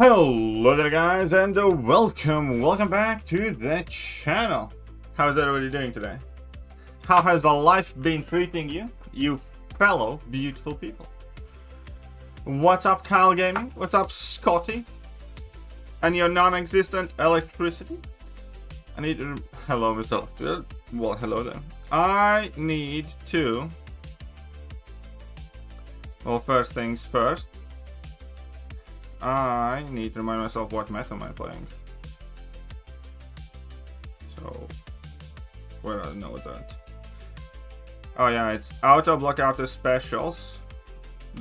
Hello there guys, and welcome back to the channel. How's everybody doing today? How has life been treating you, you fellow beautiful people? What's up, Kyle Gaming? What's up, Scotty? And your non-existent electricity? I need to... Hello, Mr. Well, hello there. I need to... Well, first things first. I need to remind myself what meta am I playing. So, where I know that. Oh yeah, it's auto block out the specials,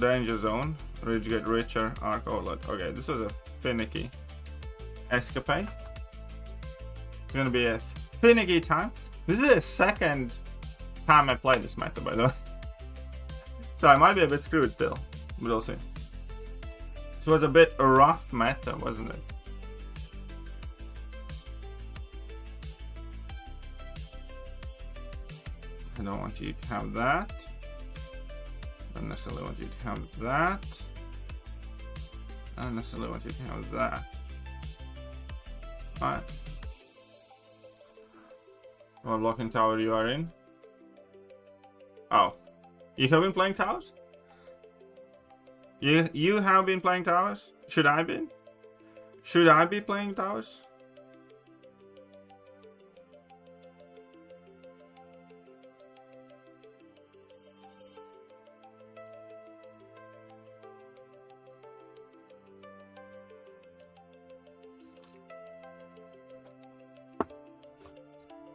danger zone, ridge get richer, arc overload. Okay, this was a finicky escapade. It's gonna be a finicky time. This is the second time I played this meta, by the way. So I might be a bit screwed still, but we'll see. This was a bit rough meta, wasn't it? I don't want you to have that. Don't necessarily want you to have that. I don't necessarily want you to have that. Alright. What blocking tower you are in? Oh. You have been playing towers? You have been playing towers? Should I be? Should I be playing towers?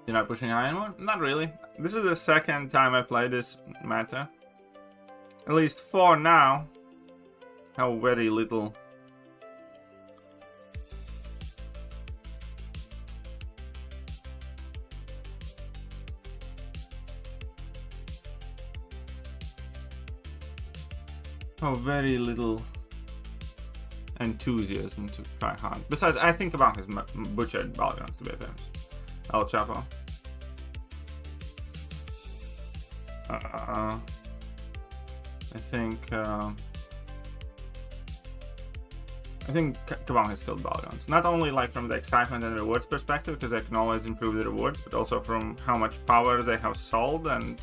You're not pushing high anymore? Not really. This is the second time I play this meta. At least for now. How very little. How very little enthusiasm to try hard. Besides, I think about his butchered balgons to be famous. El Chapo. I think Kabang has killed Balgons. Not only like from the excitement and rewards perspective, because they can always improve the rewards, but also from how much power they have sold and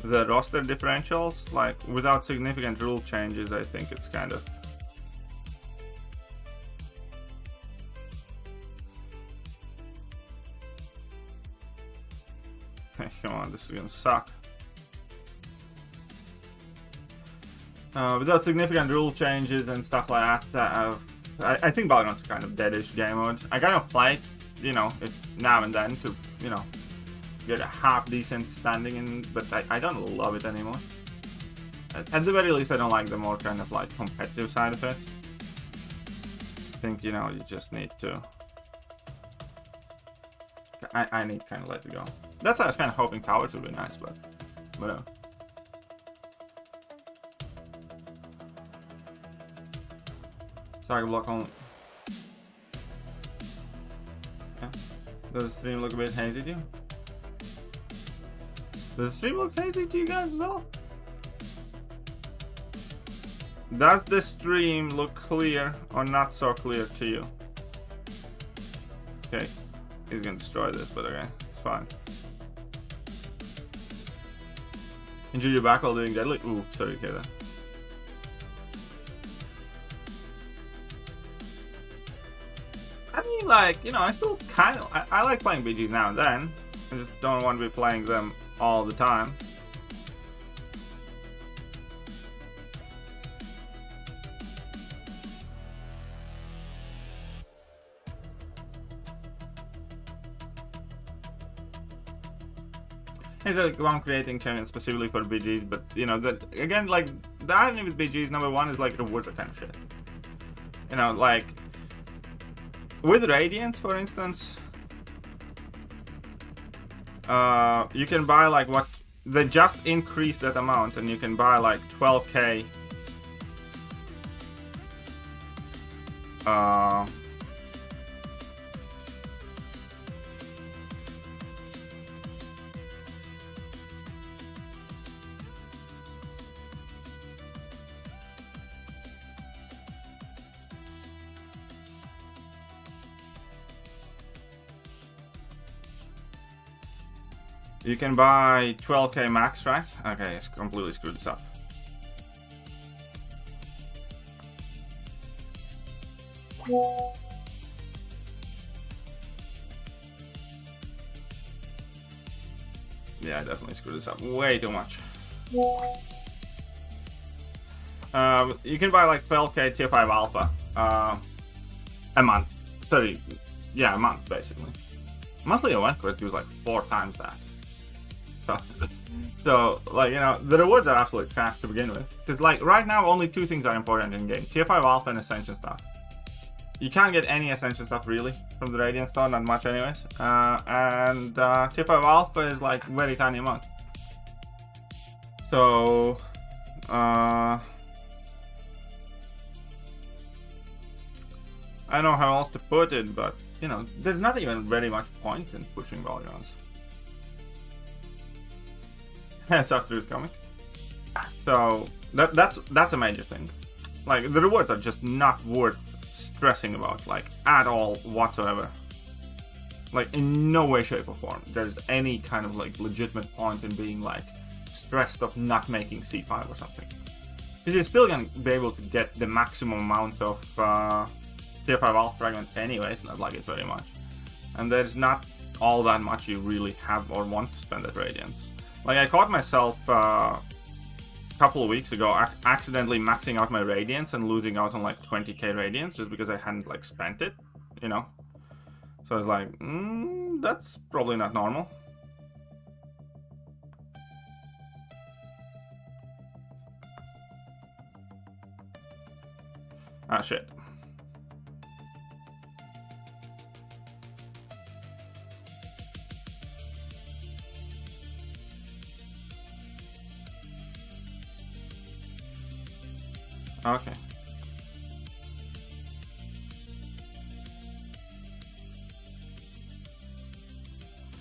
the roster differentials. Like, without significant rule changes, I think it's kind of... Come on, this is gonna suck. Without significant rule changes and stuff like that, I think Balgon's kind of deadish game mode. I kind of play, you know, now and then to, you know, get a half decent standing in, but I don't love it anymore. At the very least, I don't like the more kind of like competitive side of it. I think, you know, you just need to... I need to kind of let it go. That's why I was kind of hoping towers would be nice, but whatever. Target block only. Yeah. Does the stream look a bit hazy to you? Does the stream look hazy to you guys as well? Does the stream look clear or not so clear to you? Okay. He's gonna destroy this, but okay. It's fine. Injured your back while doing deadly? Ooh, sorry to hear that. I mean, like, you know, I still kind of... I like playing BGs now and then. I just don't want to be playing them all the time. It's like I'm creating champions specifically for BGs, but, you know, that again, like, the irony with BGs, number one, is like rewards are kind of shit. You know, like... With Radiance, for instance, you can buy like what they just increased that amount, and you can buy like 12k You can buy 12k max, right? Okay, it's completely screwed this up. Yeah, I definitely screwed this up way too much. You can buy like 12k tier 5 alpha a month. 30, yeah, a month basically. Monthly event quest gives like 4 times that. So, like, you know, the rewards are absolutely trash to begin with. Because, like, right now only 2 things are important in game: tier 5 alpha and ascension stuff. You can't get any ascension stuff really from the Radiant store, not much anyways. And tier 5 alpha is like very tiny amount. So I don't know how else to put it, but you know, there's not even very much point in pushing Valorants. It's after his comic. So that's a major thing. Like, the rewards are just not worth stressing about, like, at all whatsoever. Like, in no way, shape, or form there's any kind of like legitimate point in being like stressed of not making C5 or something. Because you're still gonna be able to get the maximum amount of tier 5 alpha fragments anyways, not like it's very much. And there's not all that much you really have or want to spend at Radiance. Like, I caught myself a couple of weeks ago accidentally maxing out my Radiance and losing out on like 20k Radiance just because I hadn't like spent it, you know? So I was like, that's probably not normal. Ah, shit. Okay.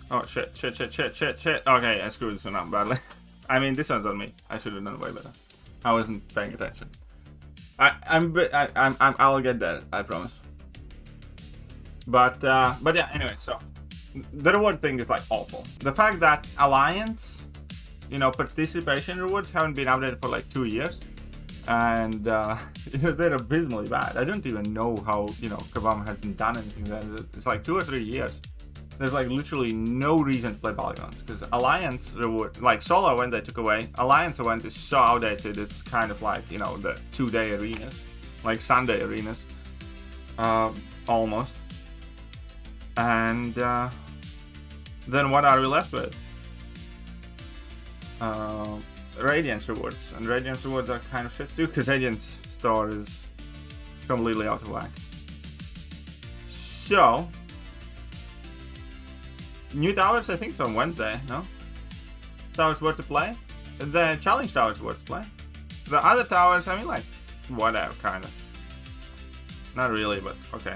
Oh, shit. Okay, I screwed this one up badly. I mean, this one's on me. I should have done way better. I wasn't paying attention. I'll get there, I promise. But yeah, anyway, so the reward thing is like awful. The fact that Alliance, you know, participation rewards haven't been updated for like 2 years. And you know, they're abysmally bad. I don't even know how, you know, Kabam hasn't done anything there. It's like 2 or 3 years. There's like literally no reason to play Polygons, because Alliance reward, like solo event they took away, Alliance event is so outdated. It's kind of like, you know, the 2-day arenas, like Sunday arenas, almost. And then what are we left with? Radiance rewards, and Radiance rewards are kind of shit too, because Radiance store is completely out of whack. So, new towers, I think, is on Wednesday, no? Towers worth to play? The challenge towers worth to play. The other towers, I mean, like, whatever, kind of. Not really, but okay.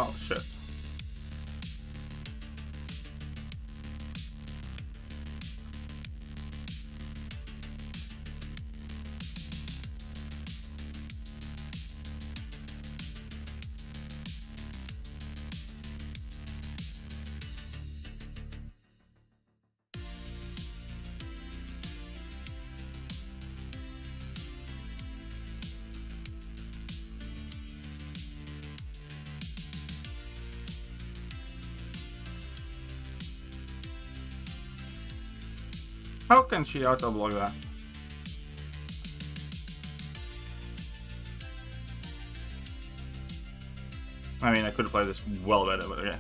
Oh, shit. How can she auto-block that? I mean, I could have played this well better, but okay.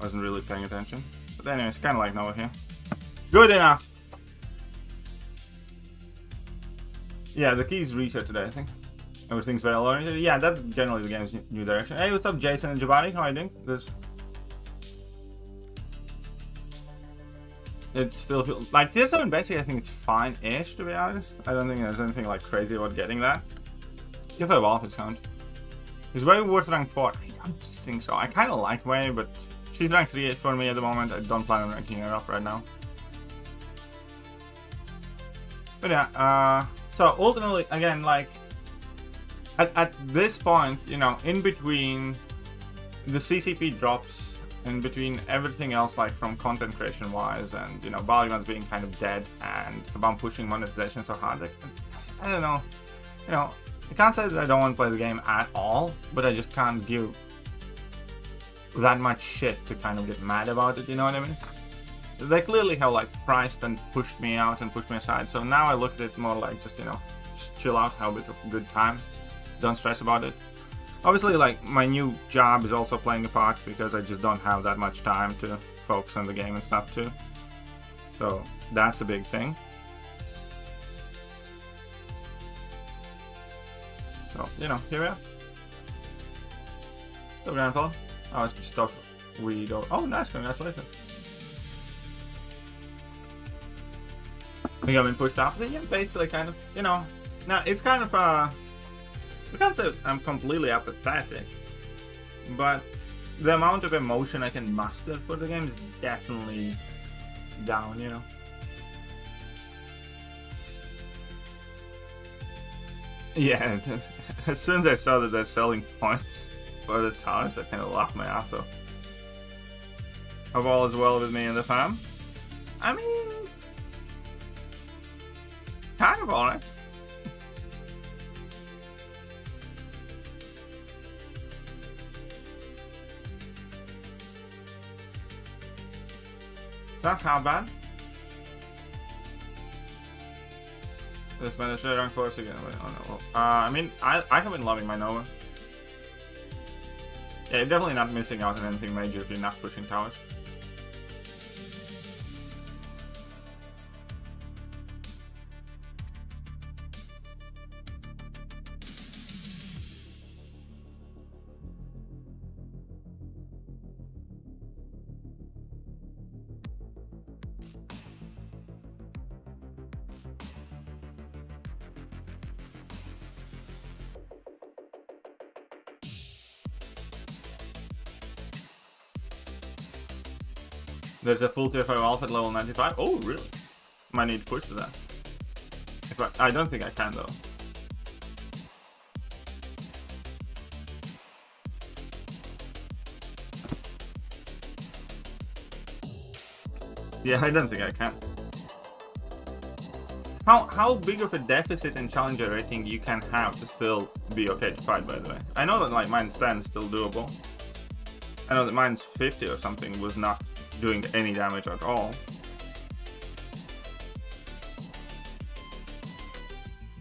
Wasn't really paying attention. But anyway, it's kind of like Nova here. Good enough! Yeah, the keys reset today, I think. Everything's very oriented. Yeah, that's generally the game's new direction. Hey, what's up, Jason and Jabari? How are you doing? it still feels like tier 7 basic. I think it's fine-ish, to be honest. I don't think there's anything like crazy about getting that. Tier 5 office count. Is Wei worth rank 4? I don't think so. I kind of like Wei, but she's rank 3 for me at the moment. I don't plan on ranking her up right now. But yeah, so ultimately, again, like, at this point, you know, in between the CCP drops, in between everything else, like from content creation wise, and, you know, Balagans being kind of dead, and Kabam pushing monetization so hard, like, I don't know, you know, I can't say that I don't want to play the game at all, but I just can't give that much shit to kind of get mad about it, you know what I mean? They clearly have like priced and pushed me out and pushed me aside, so now I look at it more like just, you know, just chill out, have a bit of a good time, don't stress about it. Obviously, like, my new job is also playing a part because I just don't have that much time to focus on the game and stuff too, so that's a big thing. So, you know, here we are. So, grandpa, oh, it's just stuff we don't. Oh, nice, congratulations. We got been pushed off. Yeah, basically, kind of, you know. Now, it's kind of, I can't say I'm completely apathetic, but the amount of emotion I can muster for the game is definitely down, you know. Yeah, as soon as I saw that they're selling points for the towers, I kind of laughed my ass off. Hope all is well with me and the fam. I mean, kind of alright. It's not how bad. This man is straight on course again. Wait, oh no. I mean, I have been loving my Nova. Yeah, you're definitely not missing out on anything major if you're not pushing towers. There's a full tier 5 alpha at level 95. Oh, really? Might need to push to that. If I don't think I can, though. Yeah, I don't think I can. How big of a deficit in challenger rating you can have to still be okay to fight, by the way? I know that like mine's 10 is still doable. I know that mine's 50 or something was not doing any damage at all.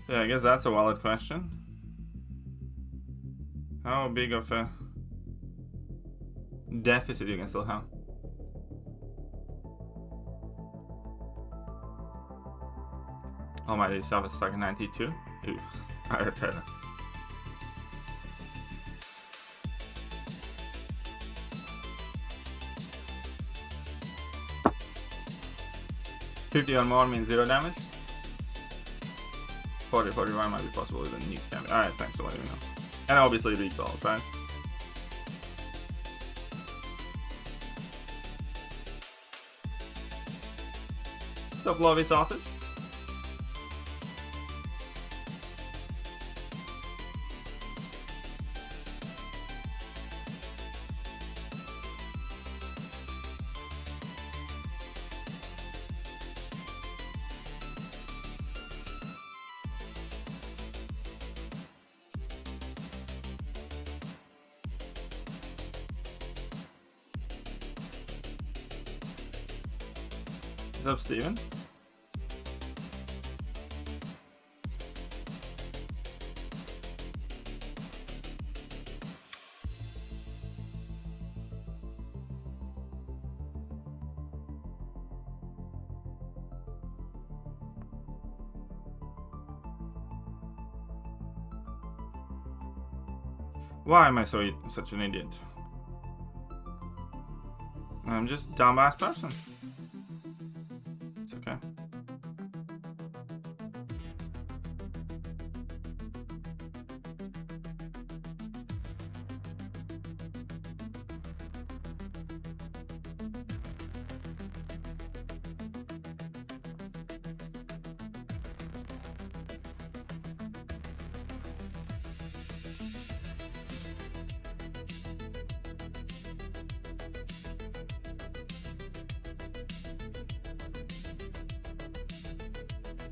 Yeah, I guess that's a valid question. How big of a deficit you can still have? Almighty stuff is stuck at 92. Oof. Alright, fair enough. $50 or more means 0 damage. 40, 41 might be possible with a nuke damage. Alright, thanks for letting me know. And obviously recall, right? What's up, Lovey Sausage? What's up, Steven? Why am I such an idiot? I'm just a dumbass person. Okay.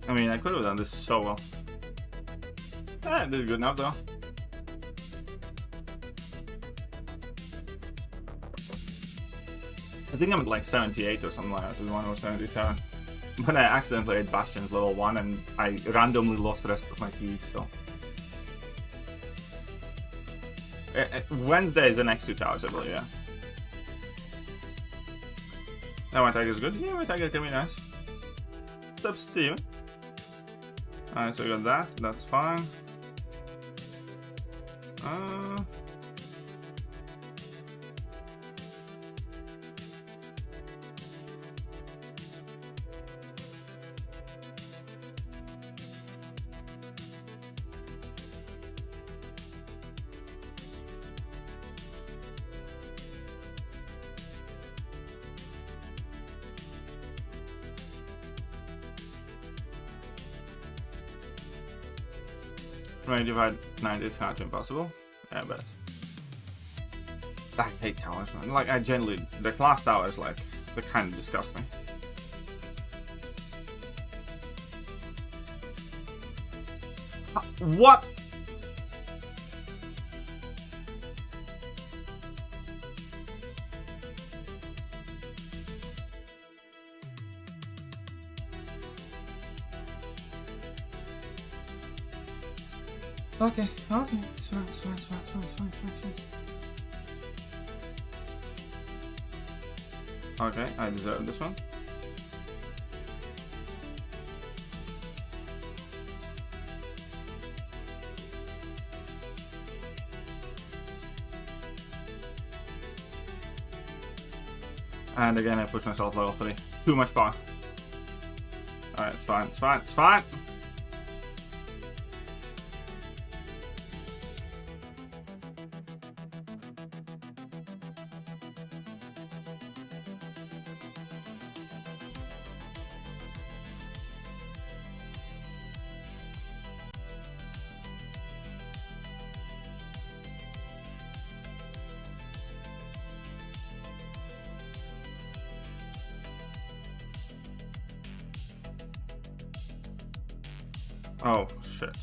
I mean, I could have done this so well. I did good enough though. I think I'm at like 78 or something like that. The one was 77. But I accidentally ate Bastion's level 1 and I randomly lost the rest of my keys, so. Wednesday is the next 2 towers, I believe, yeah. Now my tiger is good. Yeah, my tiger can be nice. What's up, Steven? Alright, so we got that. That's fine. Right, divide 90 is kind of impossible. Yeah, but I hate towers, man. Like, I genuinely, the class towers, like, they kind of disgust me. What? Okay, okay, it's fine, it's fine, it's fine, it's fine, it's fine, it's fine, it's fine. Okay, I deserve this one. And again, I pushed myself level 3. Too much power. Alright, it's fine, it's fine, it's fine. Oh, shit.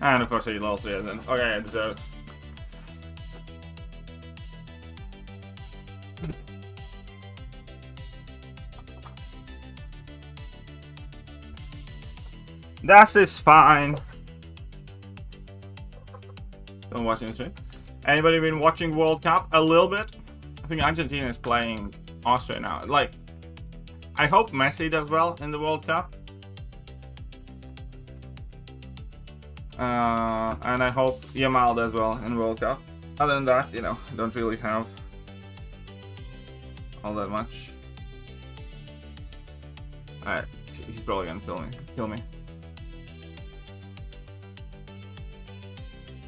And of course I level 3 then. Okay, I deserve it. That is fine. Don't watch the stream. Anybody been watching World Cup a little bit? I think Argentina is playing Austria now. Like, I hope Messi does well in the World Cup. And I hope Yamal does well in World Cup. Other than that, you know, I don't really have all that much. Alright, he's probably gonna kill me.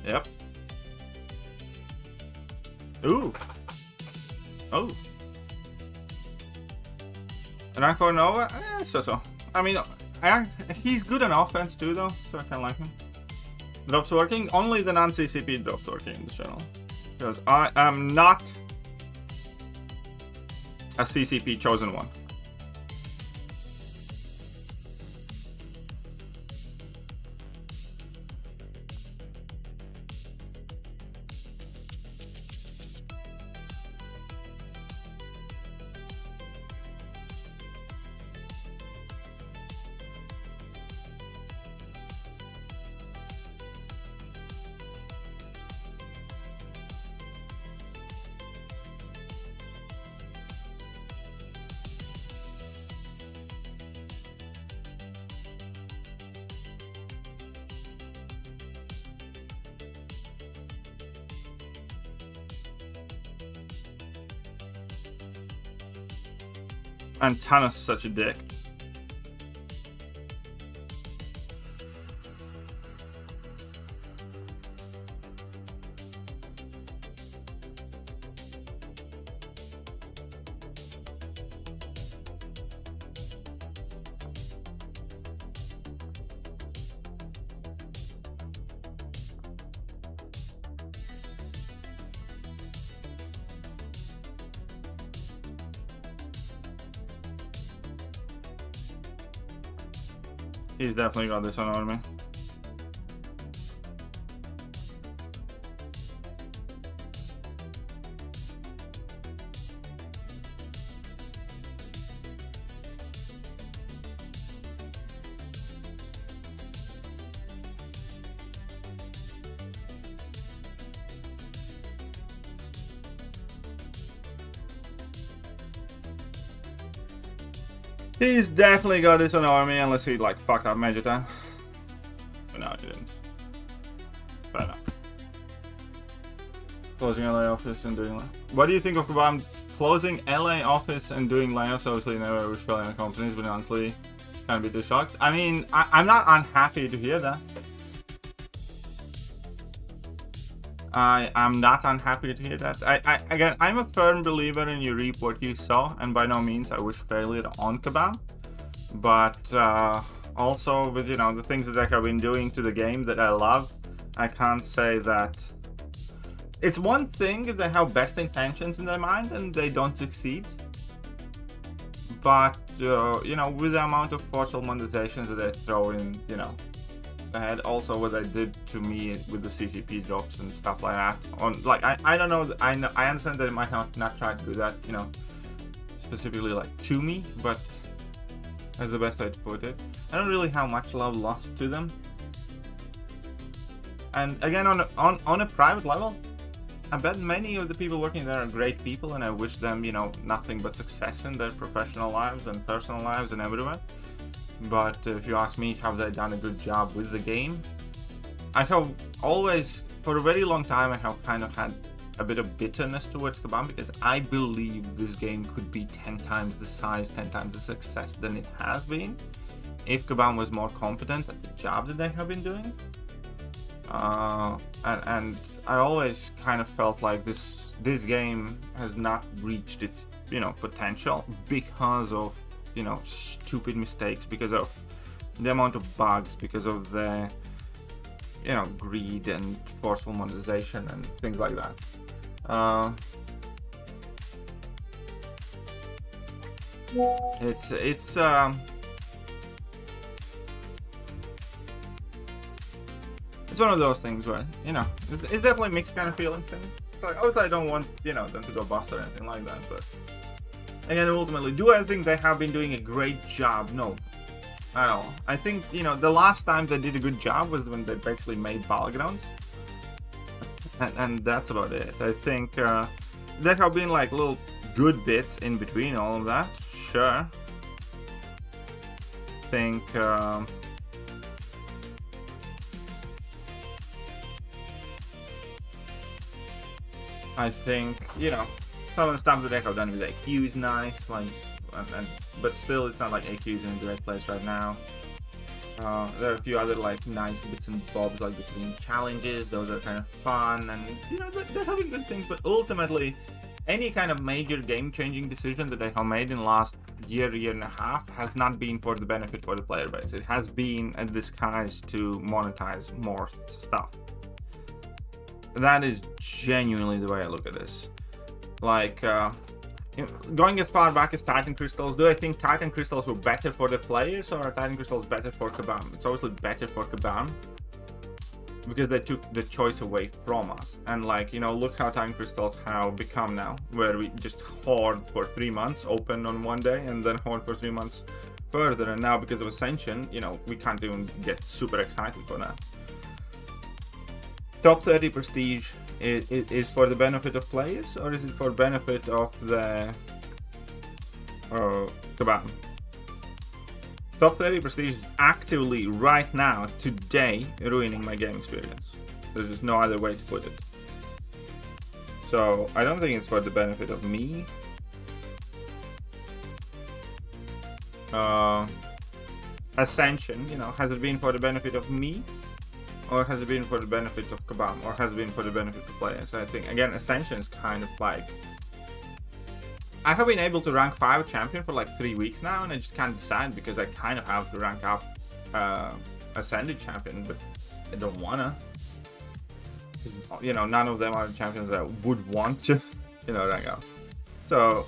Yep. Ooh. Oh. Rank 4 Nova? So. I mean, he's good on offense too, though, so I kinda like him. Drops working? Only the non-CCP drops working in this channel. Because I am not a CCP chosen one. And Thanos is such a dick. He's definitely got this on me. He's definitely got this on army unless he like fucked up Major Time. But no, he didn't. Fair enough. Closing LA office and doing what do you think of Kabam closing LA office and doing layoffs? Obviously never wish failing on companies, but honestly kind of be too shocked. I mean, I'm not unhappy to hear that. I'm not unhappy to hear that. Again, I'm a firm believer in you reap what you sow, and by no means I wish failure on Kabam. But also with, you know, the things that they have been doing to the game that I love, I can't say that. It's one thing if they have best intentions in their mind and they don't succeed. But, you know, with the amount of forceful monetizations that they throw in, you know, ahead, also what they did to me with the CCP drops and stuff like that. On like I don't know, I understand that it might not try to do that, you know, specifically like to me, but that's the best way to put it. I don't really have much love lost to them. And again, on a private level, I bet many of the people working there are great people, and I wish them, you know, nothing but success in their professional lives and personal lives and everywhere. But if you ask me, have they done a good job with the game? I have always, for a very long time, I have kind of had a bit of bitterness towards Kabam because I believe this game could be 10 times the size, 10 times the success than it has been if Kabam was more competent at the job that they have been doing. And I always kind of felt like this game has not reached its, you know, potential because of, you know, stupid mistakes, because of the amount of bugs, because of the, you know, greed and forceful monetization and things like that. It's one of those things where, you know, it's definitely mixed kind of feelings to me. Like, obviously I don't want, you know, them to go bust or anything like that, but again, ultimately, do I think they have been doing a great job? No, at all. I think, you know, the last time they did a good job was when they basically made Battlegrounds. And that's about it. I think there have been like little good bits in between all of that. Sure. I think, you know, some of the stuff that they have done with AQ is nice, like, but still, it's not like AQ is in a great place right now. There are a few other like nice bits and bobs, like between challenges. Those are kind of fun, and you know they're having good things. But ultimately, any kind of major game-changing decision that they have made in the last year and a half has not been for the benefit for the player base. It has been a disguise to monetize more stuff. That is genuinely the way I look at this. Like, you know, going as far back as Titan Crystals, do I think Titan Crystals were better for the players, or are Titan Crystals better for Kabam? It's obviously better for Kabam because they took the choice away from us. And like, you know, look how Titan Crystals have become now, where we just hoard for 3 months, open on one day, and then hoard for 3 months further. And now because of Ascension, you know, we can't even get super excited for that. Top 30 prestige is for the benefit of players, or is it for benefit of the Kabam? Top 30 prestige is actively right now, today, ruining my game experience. There's just no other way to put it. So I don't think it's for the benefit of me. Ascension, you know, has it been for the benefit of me, or has it been for the benefit of Kabam, or has it been for the benefit of players? I think again, Ascension is kind of like, I have been able to rank 5 champion for like 3 weeks now, and I just can't decide because I kind of have to rank up Ascended champion, but I don't wanna. You know, none of them are champions that I would want to, you know, rank up. So,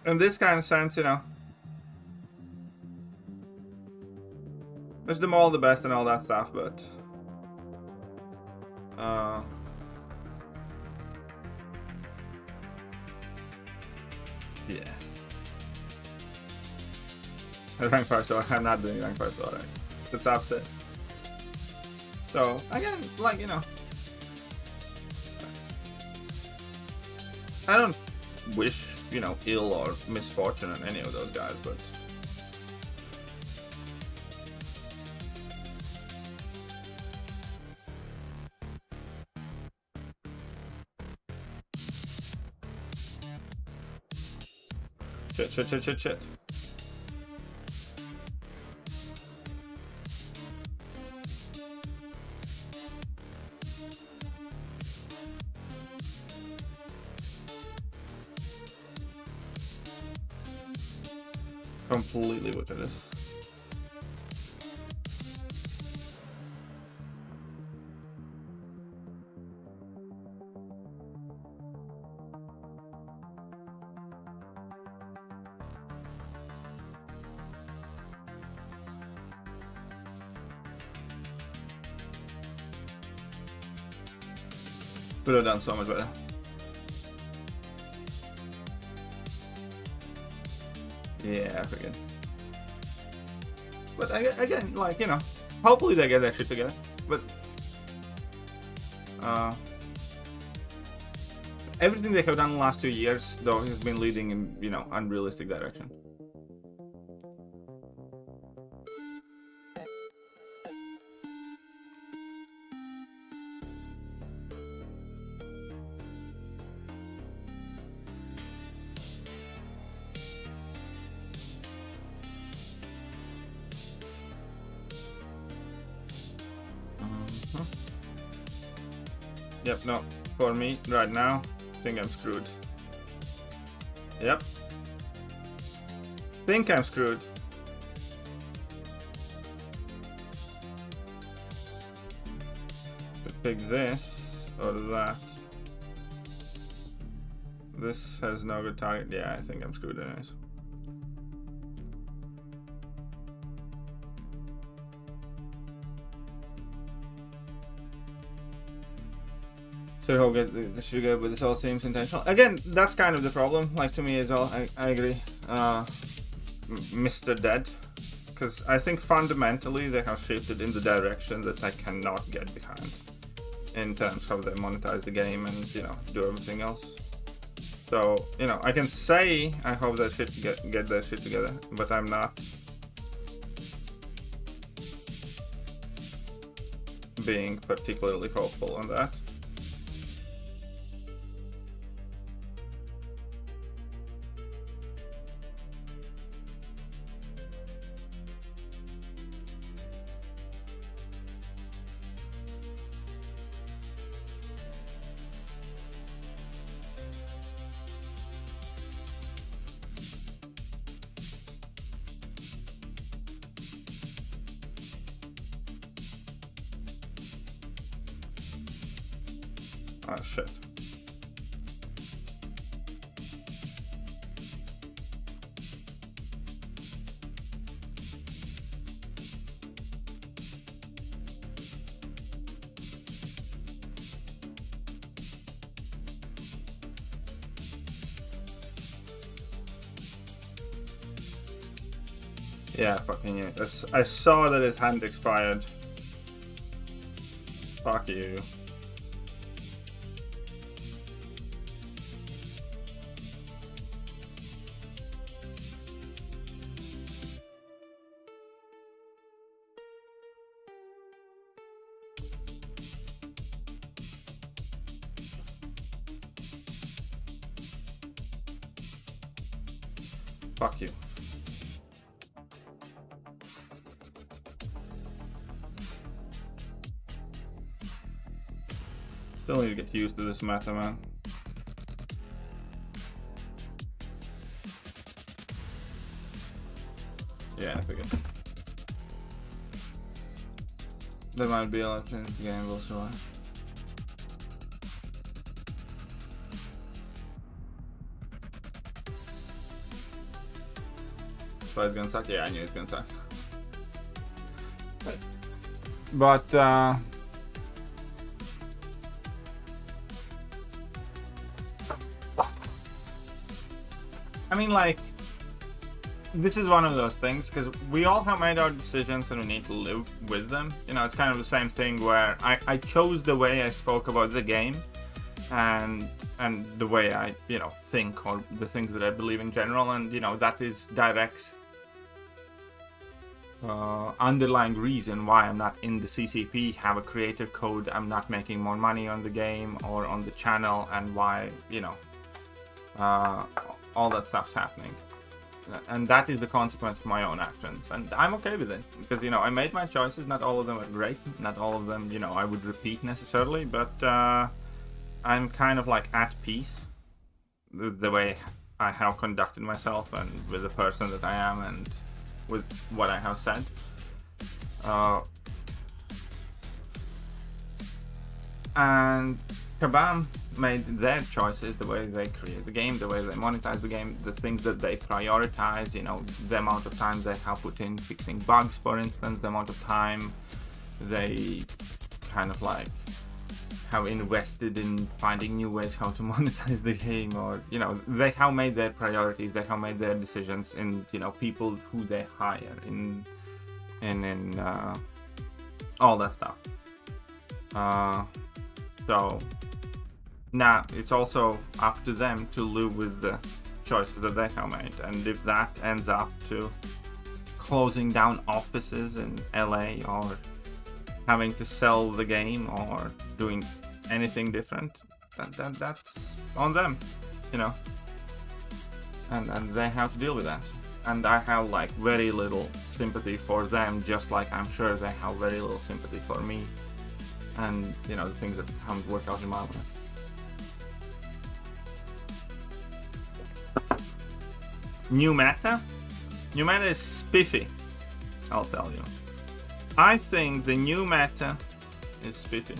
in this kind of sense, you know, wish them all the best and all that stuff, but yeah. Rank 5, so I'm not doing rank 5, so alright. That's upset. So, again, like, you know, I don't wish, you know, ill or misfortune on any of those guys, but shit. Completely butchered this. Could have done so much better. Yeah, I forget. But again, like, you know, hopefully they get that shit together. But everything they have done in the last 2 years, though, has been leading in, you know, unrealistic direction. Yep, no, for me, right now, I think I'm screwed. Yep. Think I'm screwed. Could pick this or that. This has no good target. Yeah, I think I'm screwed anyways. So he'll get the sugar, but this all seems intentional. Again, that's kind of the problem, like, to me as well. I agree. Mr. Dead. Because I think fundamentally they have shifted in the direction that I cannot get behind. In terms of how they monetize the game and, you know, do everything else. So, you know, I can say I hope that shit get that shit together, but I'm not being particularly hopeful on that. Oh shit. Yeah, fucking yeah. I saw that it hadn't expired. Fuck you. Fuck you. Still need to get used to this meta, man. Yeah, I figured. There might be a lot of the game will survive. So it's gonna suck? Yeah, I knew it's gonna suck. But I mean, like, this is one of those things, because we all have made our decisions and we need to live with them. You know, it's kind of the same thing where I chose the way I spoke about the game and the way I, you know, think, or the things that I believe in general, and, you know, that is direct underlying reason why I'm not in the CCP, have a creator code, I'm not making more money on the game or on the channel, and why, you know, all that stuff's happening. And that is the consequence of my own actions, and I'm okay with it, because, you know, I made my choices. Not all of them are great, not all of them, you know, I would repeat necessarily, but I'm kind of like at peace with the way I have conducted myself, and with the person that I am, and with what I have said. And Kabam made their choices, the way they create the game, the way they monetize the game, the things that they prioritize, you know, the amount of time they have put in fixing bugs, for instance, the amount of time they kind of like have invested in finding new ways how to monetize the game, or, you know, they have made their priorities, they have made their decisions in, you know, people who they hire, in all that stuff. So now it's also up to them to live with the choices that they have made, and if that ends up to closing down offices in LA, or having to sell the game, or doing anything different, that's on them, you know, and they have to deal with that. And I have like very little sympathy for them, just like I'm sure they have very little sympathy for me, and, you know, the things that haven't worked out in my life. New meta? New meta is spiffy, I'll tell you. I think the new meta is spiffy.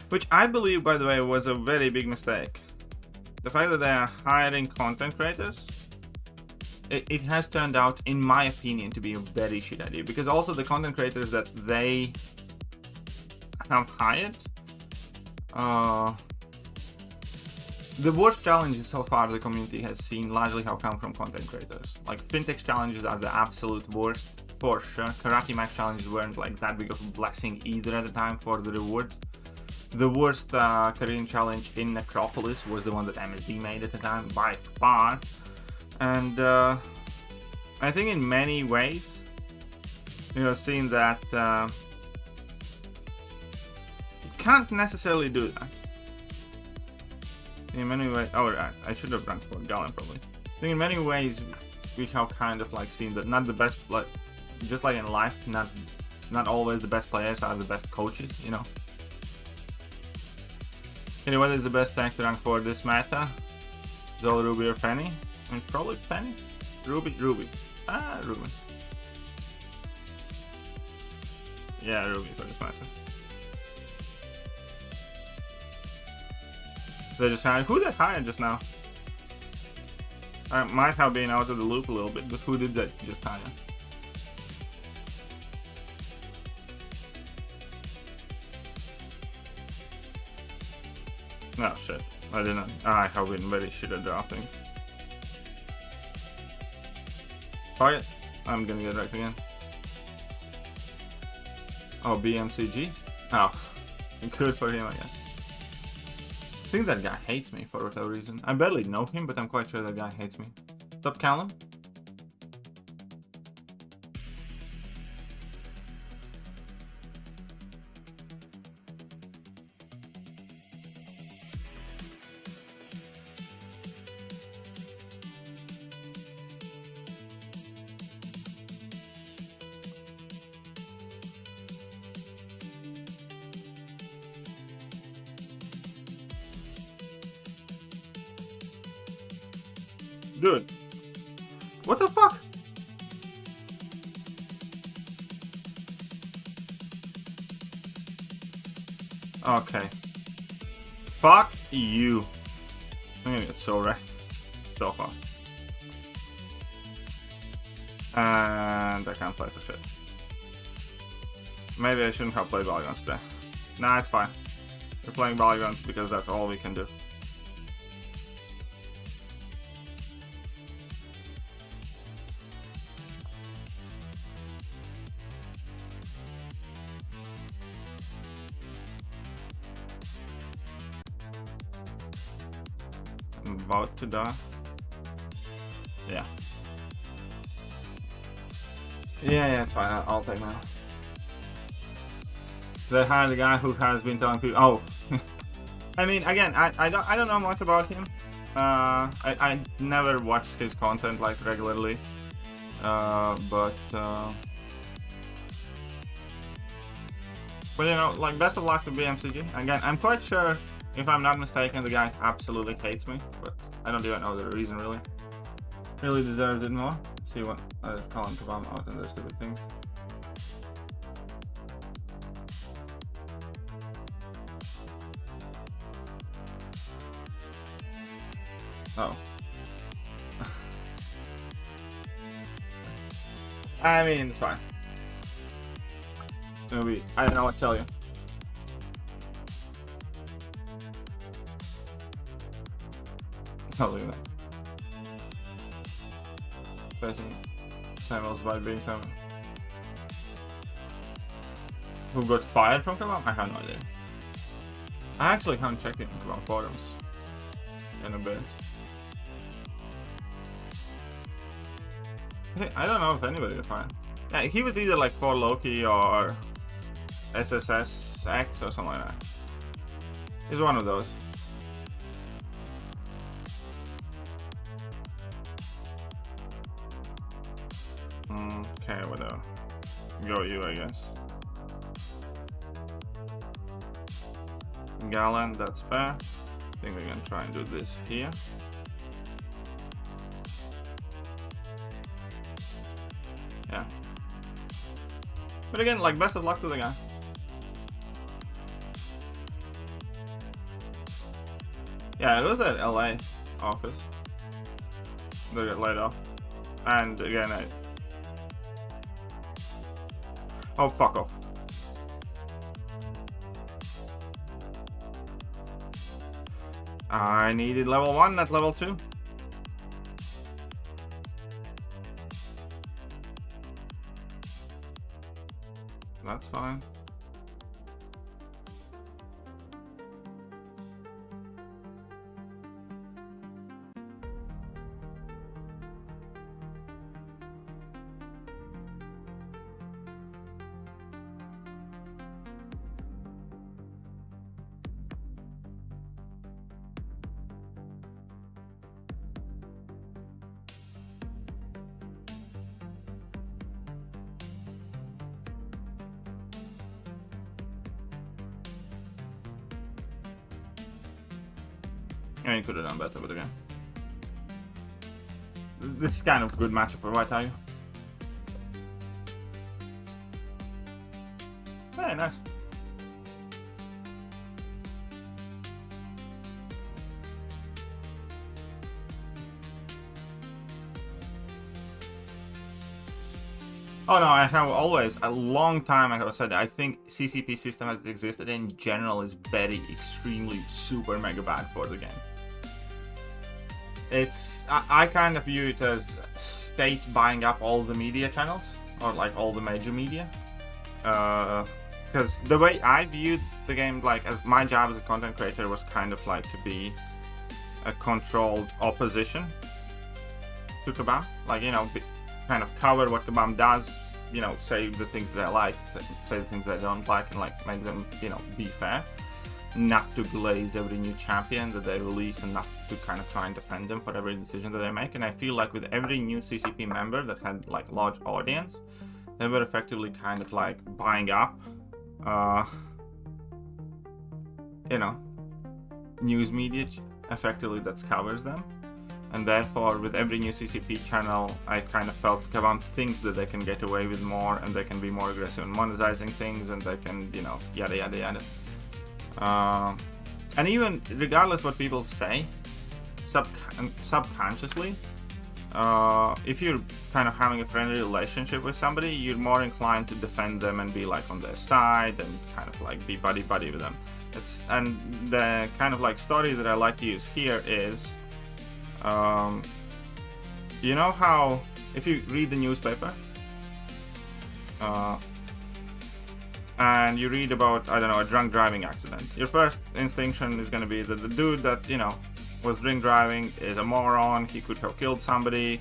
Which I believe, by the way, was a very big mistake. The fact that they are hiring content creators, it has turned out, in my opinion, to be a very shit idea. Because also the content creators that they have hired, the worst challenges so far the community has seen largely have come from content creators. Like, fintech challenges are the absolute worst, for sure. Karate match challenges weren't like that big of a blessing either at the time for the rewards. The worst Korean challenge in Necropolis was the one that MSD made at the time, by far. And I think in many ways, you know, seeing that you can't necessarily do that. In many ways, oh, I should have run for Gallon probably. I think in many ways we have kind of like seen that not the best, like, just like in life, not always the best players are the best coaches, you know. Anyway, what is the best tank to rank for this meta? Zol, Ruby, or Penny? I mean, probably Penny? Ruby. Ah, Ruby. Yeah, Ruby for this meta. They just hired, who they hired just now? I might have been out of the loop a little bit, but who did they just hire? Oh shit, I didn't. I have been very shit at drafting. Fuck it, I'm gonna get wrecked again. Oh, BMCG? Oh, good for him, I guess. I think that guy hates me for whatever reason. I barely know him, but I'm quite sure that guy hates me. What's up, Callum? Dude. What the fuck? Okay. Fuck you. I'm gonna get so wrecked. So fast. And I can't play for shit. Maybe I shouldn't have played Battlegrounds today. Nah, it's fine. We're playing Battlegrounds because that's all we can do. I'm about to die. Yeah. Yeah, it's fine. I'll take now. They hired a guy who has been telling people. Oh, I mean, again, I don't know much about him. I never watched his content like regularly. But you know, like, best of luck to BMCG. Again, I'm quite sure, if I'm not mistaken, the guy absolutely hates me, but I don't even know the reason really. Really deserves it more. See what I call him to out and those stupid things. Oh. I mean, it's fine. Maybe, I don't know what to tell you. Oh, look at that. Facing Samuels by being someone who got fired from Kebab? I have no idea. I actually haven't checked in Kebab forums in a bit. I don't know if anybody will find. Yeah, he was either like for Loki or SSSX or something like that. He's one of those. Okay, whatever. Go you, I guess. Gallant, that's fair. I think we can try and do this here. Yeah. But again, like, best of luck to the guy. Yeah, it was at LA office. They got laid off. And again, oh, fuck off. I needed level 1, not level 2. That's fine. I mean, could have done better, but again. This is kind of good matchup for White, Very nice. Oh no, I have always, a long time I have said that I think CCP system as it existed in general is very, extremely, super mega bad for the game. It's, I kind of view it as state buying up all the media channels, or like all the major media. Because the way I viewed the game, like, as my job as a content creator was kind of like to be a controlled opposition to Kebab. Like, you know, kind of cover what Kebab does, you know, say the things that I like, say the things that I don't like, and like make them, you know, be fair. Not to glaze every new champion that they release, and not to kind of try and defend them for every decision that they make. And I feel like with every new CCP member that had like large audience, they were effectively kind of like buying up, you know, news media effectively that covers them. And therefore, with every new CCP channel, I kind of felt Kabam thinks that they can get away with more, and they can be more aggressive in monetizing things, and they can, you know, yada yada yada. And even regardless what people say, subconsciously, if you're kind of having a friendly relationship with somebody, you're more inclined to defend them and be like on their side and kind of like be buddy with them. And the kind of like story that I like to use here is, you know how if you read the newspaper and you read about, I don't know, a drunk driving accident, your first instinction is going to be that the dude that, you know, was drink driving is a moron, he could have killed somebody,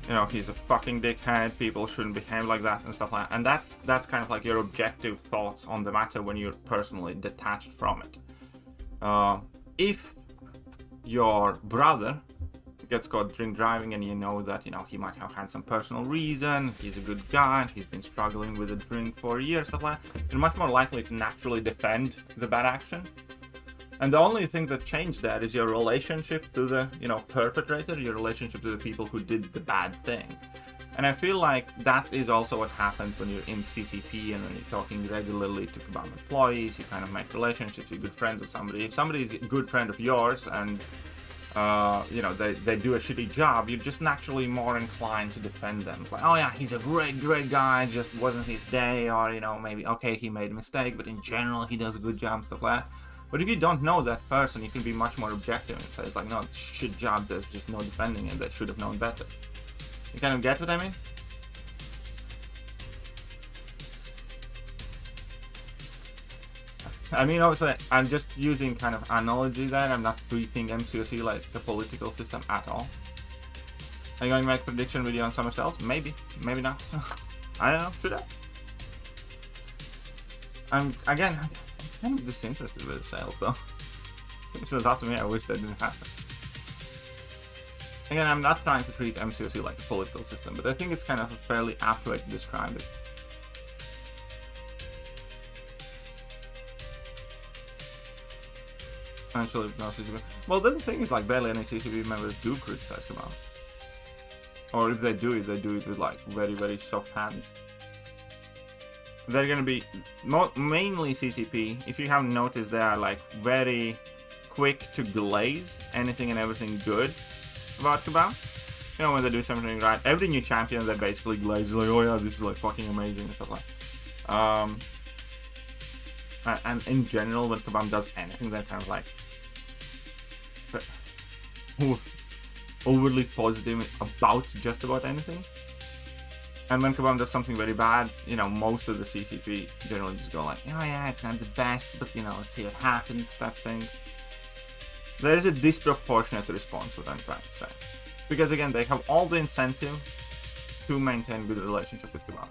you know, he's a fucking dickhead, people shouldn't behave like that and stuff like that. And that's kind of like your objective thoughts on the matter when you're personally detached from it. If your brother gets caught drink driving and you know that, you know, he might have had some personal reason, he's a good guy, he's been struggling with a drink for years, stuff like that, you're much more likely to naturally defend the bad action. And the only thing that changed that is your relationship to the, you know, perpetrator, your relationship to the people who did the bad thing. And I feel like that is also what happens when you're in CCP and when you're talking regularly to Kabam employees. You kind of make relationships, you're good friends with somebody. If somebody is a good friend of yours and you know, they do a shitty job, you're just naturally more inclined to defend them. It's like, oh yeah, he's a great guy, just wasn't his day, or, you know, maybe, okay, he made a mistake, but in general, he does a good job, stuff like that. But if you don't know that person, you can be much more objective and say, it's like, no, shit job, there's just no defending it, they should have known better. You kind of get what I mean? I mean, obviously, I'm just using kind of analogy there. I'm not treating MCOC like the political system at all. Are you going to make a prediction video on Summer Sales? Maybe. Maybe not. I don't know. Should I? I'm kind of disinterested with the sales, though. If it's up to me, I wish that didn't happen. Again, I'm not trying to treat MCOC like a political system, but I think it's kind of a fairly apt way to describe it. Actually, no CCP. Well, the thing is, like, barely any CCP members do criticize Kabam. Or if they do it with, like, very soft hands. They're gonna be mainly CCP. If you haven't noticed, they are, like, very quick to glaze anything and everything good about Kabam. You know, when they do something right, every new champion, they basically glaze, like, oh yeah, this is, like, fucking amazing and stuff like that. And in general, when Kabam does anything, they're kind of like overly positive about just about anything. And when Kabam does something very bad, you know, most of the CCP generally just go like, oh yeah, it's not the best, but, you know, let's see what happens, that thing. There is a disproportionate response to what I'm trying to say. Because again, they have all the incentive to maintain good relationship with Kabam.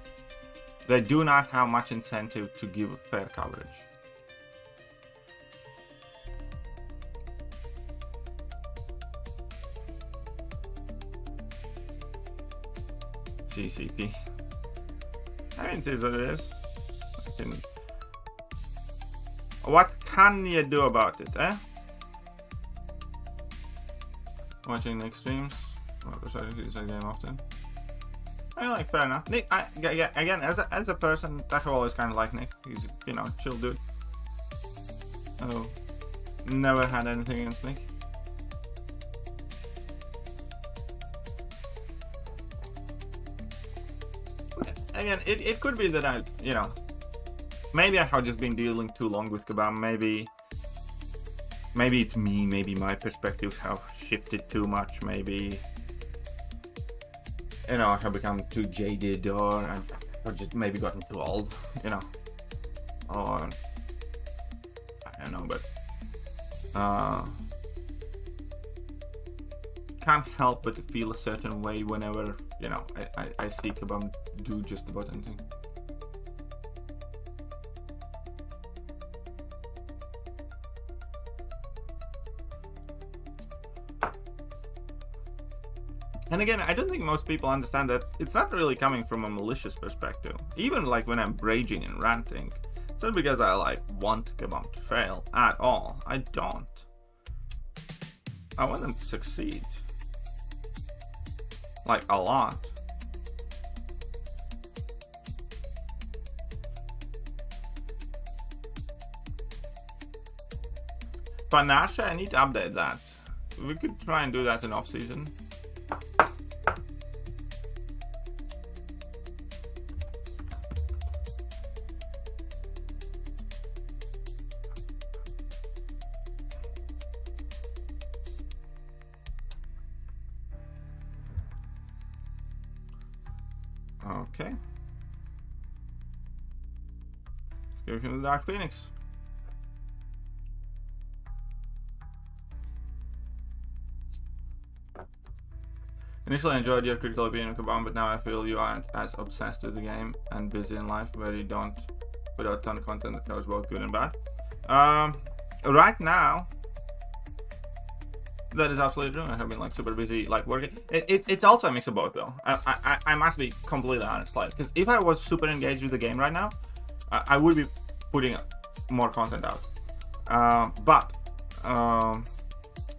They do not have much incentive to give fair coverage. CCP. I mean, it is what it is. What can you do about it, eh? Watching Nick streams. Well, deciding to use that game often. I mean, like, fair enough. Nick, again, as a person, I've always kind of liked Nick. He's, you know, chill dude. Oh, never had anything against Nick. Again, it could be that I, you know, maybe I have just been dealing too long with Kabam. Maybe it's me. Maybe my perspectives have shifted too much. Maybe, you know, I have become too jaded, or just maybe gotten too old, you know, or I don't know, but can't help but to feel a certain way whenever, you know, I see Kabam do just about anything. And again, I don't think most people understand that it's not really coming from a malicious perspective. Even like when I'm raging and ranting, it's not because I like want Kabam to fail at all. I don't. I want them to succeed. like a lot. Panache, I need to update that. We could try and do that in off season. Okay. Let's give him the Dark Phoenix. Initially I enjoyed your critical opinion of Kabam, but now I feel you aren't as obsessed with the game and busy in life where you don't put out a ton of content that covers both good and bad. Right now, that is absolutely true. I have been like super busy like working. It's also a mix of both though. I must be completely honest, like, because if I was super engaged with the game right now, I would be putting more content out. But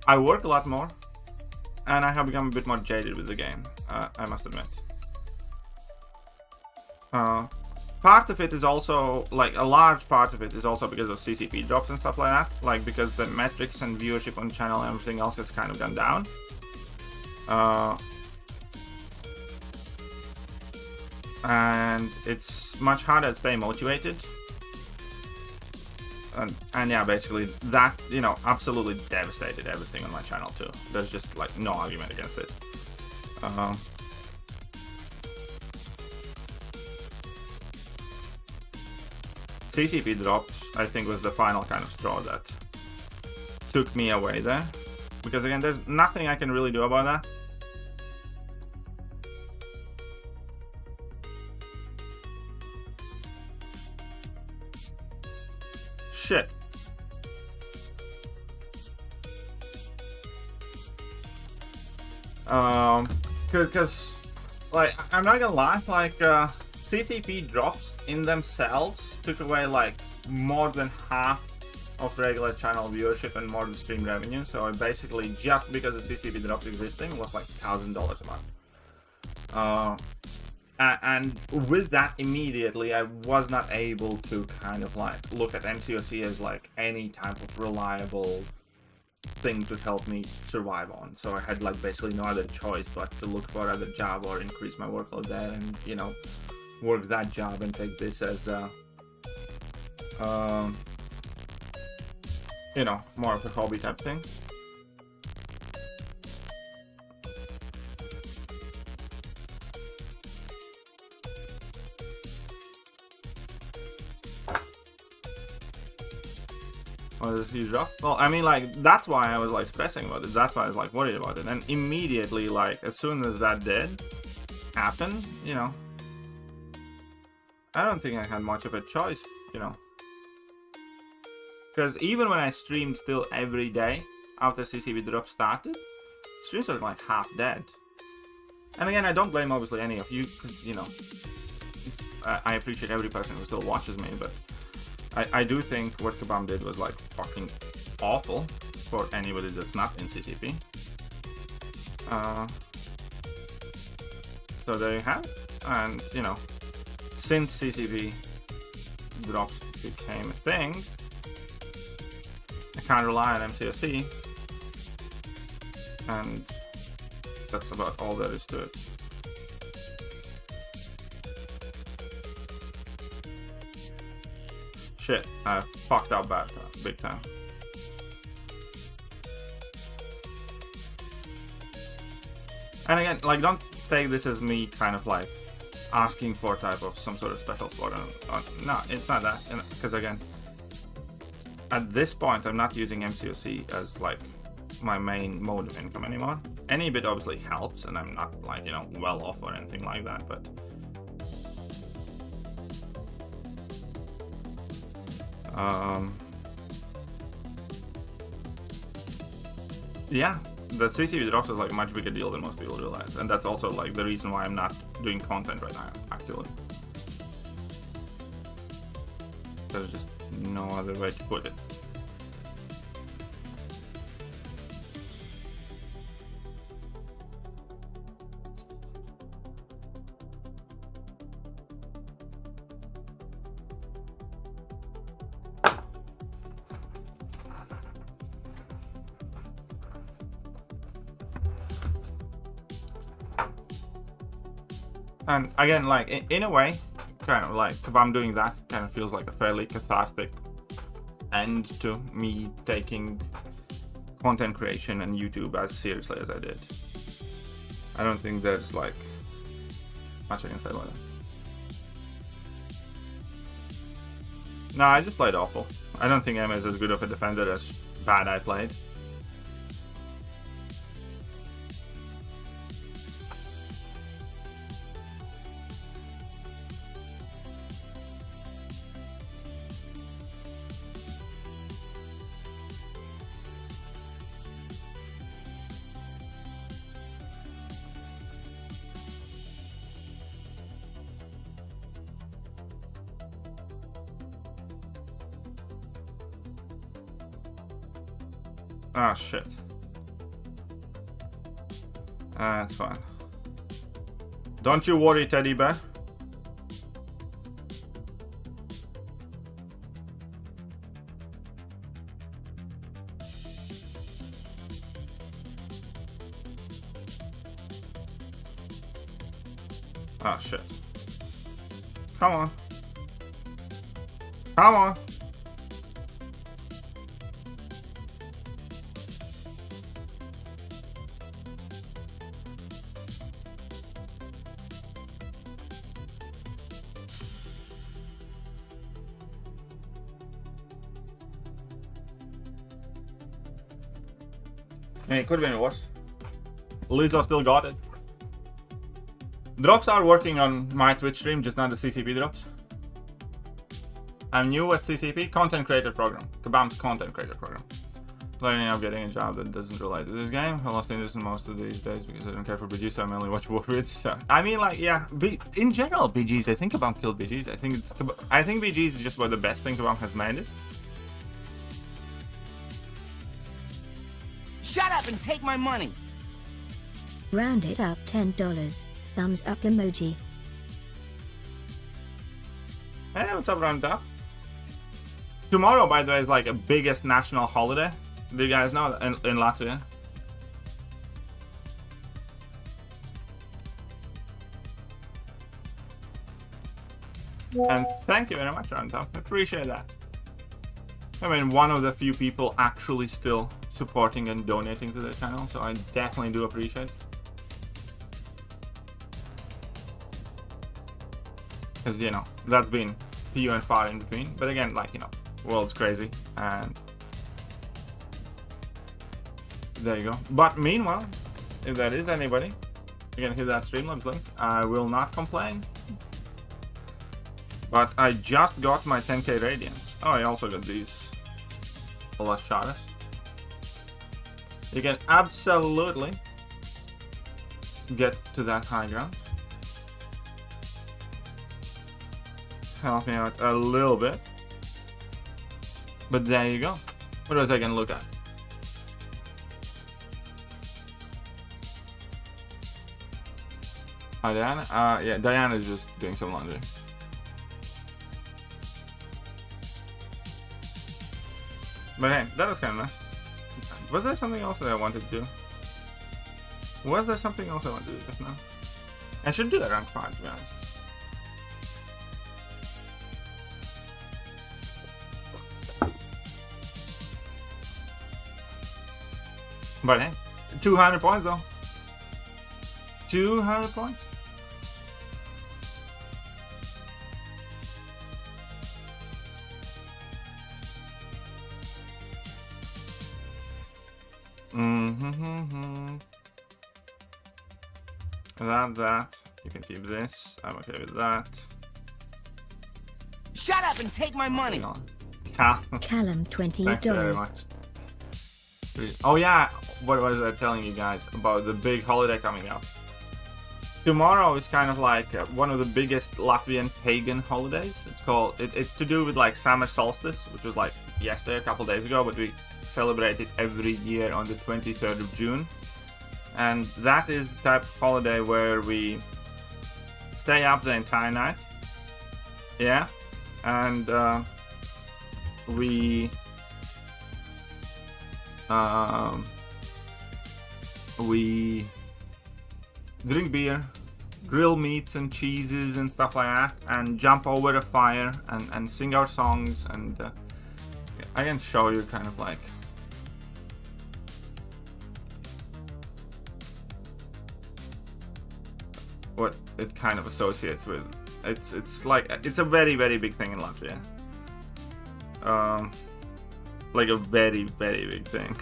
I work a lot more. And I have become a bit more jaded with the game, I must admit. Part of it is also, like, a large part of it is also because of CCP drops and stuff like that. Like, because the metrics and viewership on the channel and everything else has kind of gone down. And it's much harder to stay motivated. And yeah, basically that, you know, absolutely devastated everything on my channel too. There's just like no argument against it. CCP drops, I think, was the final kind of straw that took me away there. Because again, there's nothing I can really do about that. Shit. Cause like, I'm not gonna lie, like, CCP drops in themselves took away like more than half of regular channel viewership and more of the stream revenue. So I basically, just because of CCP drops existing, was like $1,000 a month. And with that, immediately I was not able to kind of like look at MCOC as like any type of reliable thing to help me survive on. So I had like basically no other choice but to look for other job or increase my workload there, and, you know, work that job and take this as you know, more of a hobby type thing. Oh, this huge drop? Well, I mean, like, that's why I was like stressing about it. That's why I was like worried about it. And immediately, like, as soon as that did happen, you know, I don't think I had much of a choice, you know. Because even when I streamed still every day after CCP drop started, streams were like half dead. And again, I don't blame obviously any of you, because, you know, I appreciate every person who still watches me, but I do think what Kabam did was like fucking awful for anybody that's not in CCP. So there you have it. And, you know, since CCP drops became a thing, I can't rely on MCOC. And that's about all there is to it. Shit, I fucked up bad, big time. And again, like, don't take this as me kind of like asking for type of some sort of special sport. No, it's not that. Because again, at this point, I'm not using MCOC as like my main mode of income anymore. Any bit obviously helps, and I'm not like, you know, well off or anything like that, but yeah, the CCP drops is like a much bigger deal than most people realize, and that's also like the reason why I'm not doing content right now, actually. There's just no other way to put it. And again, like in a way, kind of like kebab doing that kind of feels like a fairly cathartic end to me taking content creation and YouTube as seriously as I did. I don't think there's like much I can say about it. No, I just played awful. I don't think Emma is as good of a defender as bad I played. Oh shit. That's fine. Don't you worry, teddy bear. Oh shit. Come on. Come on. Hey, it could have been worse. Lizzo still got it. Drops are working on my Twitch stream, just not the CCP drops. I'm new at CCP, content creator program. Kabam's content creator program. Learning of getting a job that doesn't relate to this game. I lost interest in most of these days because I don't care for BGs, so I mainly watch Warfare. So I mean, like, yeah, in general, BGs. I think Kabam killed BGs. I think BGs is just about the best thing Kabam has made it. Shut up and take my money. Round it up $10. Thumbs up emoji. Hey, what's up, round up? Tomorrow, by the way, is like a biggest national holiday. Do you guys know in Latvia? And thank you very much, round up. I appreciate that. I mean, one of the few people actually still supporting and donating to the channel, so I definitely do appreciate it. Because, you know, that's been few and far in between. But again, like, you know, world's crazy, and there you go. But meanwhile, if there is anybody, you can hit that Streamlabs link. I will not complain. But I just got my 10k radiance. Oh, I also got these Lasharas. You can absolutely get to that high ground. Help me out a little bit. But there you go. What else I can look at? Oh, Diana? Yeah, Diana's just doing some laundry. But hey, that was kind of nice. Was there something else that I wanted to do? Was there something else I wanted to do just now? I should do that rank 5, to be honest. But hey, 200 points though. 200 points. That. You can keep this. I'm okay with that. Shut up and take my money. Callum, $20. Thank you very much. Oh yeah, what was I telling you guys about the big holiday coming up? Tomorrow is kind of like one of the biggest Latvian pagan holidays. It's called, it's to do with like summer solstice, which was like yesterday, a couple days ago, but we celebrate it every year on the 23rd of June. And that is the type of holiday where we stay up the entire night. Yeah. And we drink beer, grill meats and cheeses and stuff like that, and jump over a fire and sing our songs. And I can show you kind of like what it kind of associates with. It's like, it's a very, very big thing in Latvia. Like a very, very big thing.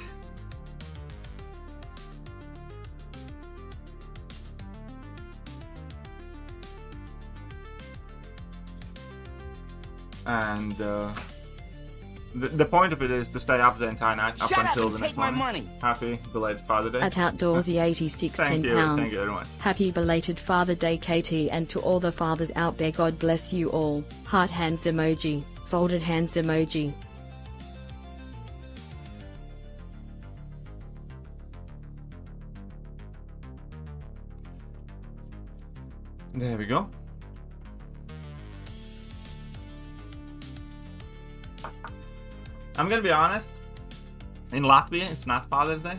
And the point of it is to stay up the entire night, up until the next morning. Money. Happy belated Father Day. At Outdoorsy 86 Thank 10 you, pounds. thank you very much. Happy belated Father Day, KT, and to all the fathers out there, God bless you all. Heart hands emoji, folded hands emoji. There we go. I'm gonna be honest. In Latvia, it's not Father's Day.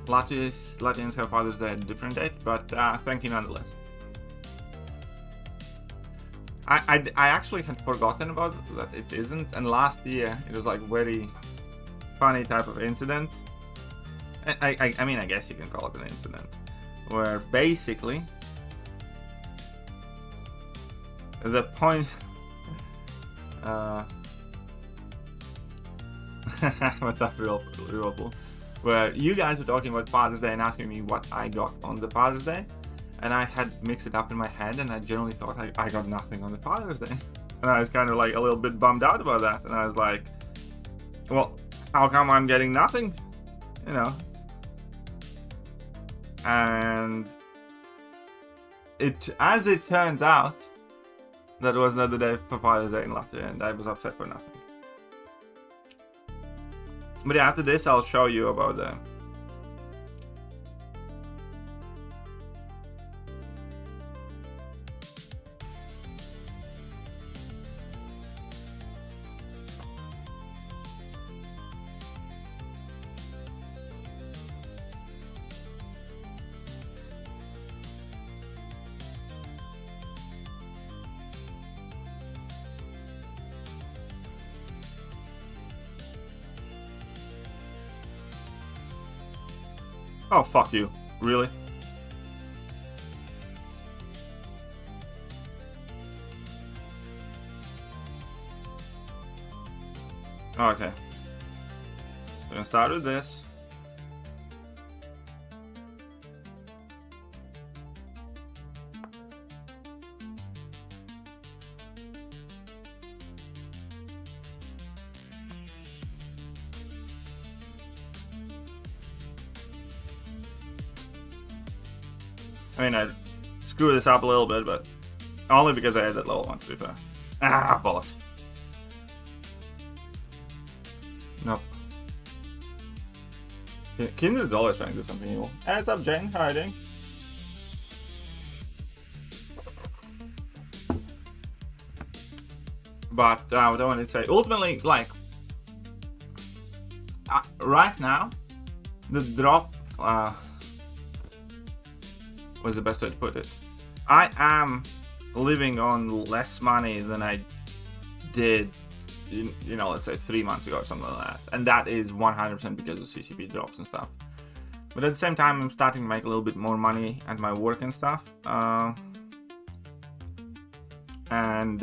Latvians have Father's Day at a different date, but thank you nonetheless. I actually had forgotten about that it isn't, and last year it was like very funny type of incident. I mean, I guess you can call it an incident, where basically the point. What's up, Liverpool? Where you guys were talking about Father's Day and asking me what I got on the Father's Day, and I had mixed it up in my head, and I generally thought I got nothing on the Father's Day, and I was kind of like a little bit bummed out about that, and I was like, well, how come I'm getting nothing, you know? And as it turns out, that was another day for Father's Day in Latvia, and I was upset for nothing. But yeah, after this, I'll show you about the Oh, fuck you. Really? Okay. We're gonna start with this. I mean, I screwed this up a little bit, but only because I had that level one, to be fair. Ah, bollocks. Nope. Kinder is always trying to do something evil. Hey, what's up, Jane? How are you doing? But what I wanted to say, ultimately, like, right now, the drop, what's the best way to put it? I am living on less money than I did, you know, let's say 3 months ago or something like that. And that is 100% because of CCP drops and stuff. But at the same time, I'm starting to make a little bit more money at my work and stuff. And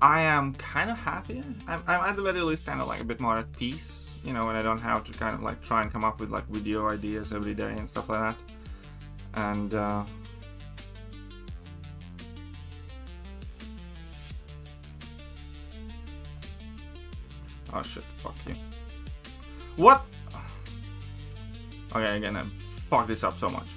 I am kind of happy. I'm at the very least kind of like a bit more at peace, you know, when I don't have to kind of like try and come up with like video ideas every day and stuff like that. And oh shit, fuck you. What? Okay, again, I fucked this up so much.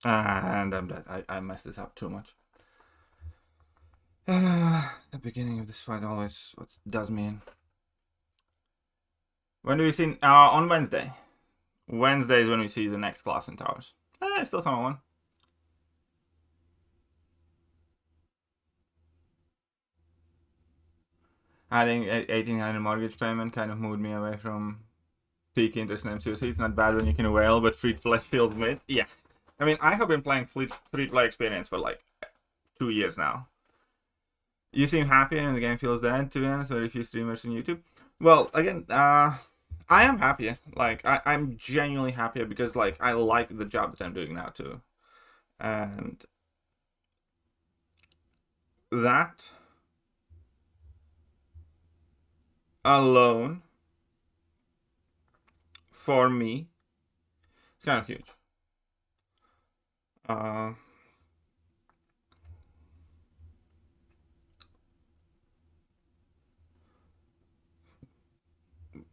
And I'm dead. I messed this up too much. The beginning of this fight always what does mean. When do we see? On Wednesday. Wednesday is when we see the next class in towers. Still someone. Adding 1,800 mortgage payment kind of moved me away from peak interest in MCOC. It's not bad when you can whale, but free-to-play feels mid. Yeah. I mean, I have been playing free-to-play experience for like 2 years now. You seem happy and the game feels dead, to be honest. Very few streamers on YouTube. Well, again, I am happy. Like, I'm genuinely happy because, like, I like the job that I'm doing now, too. And that alone, for me, it's kind of huge.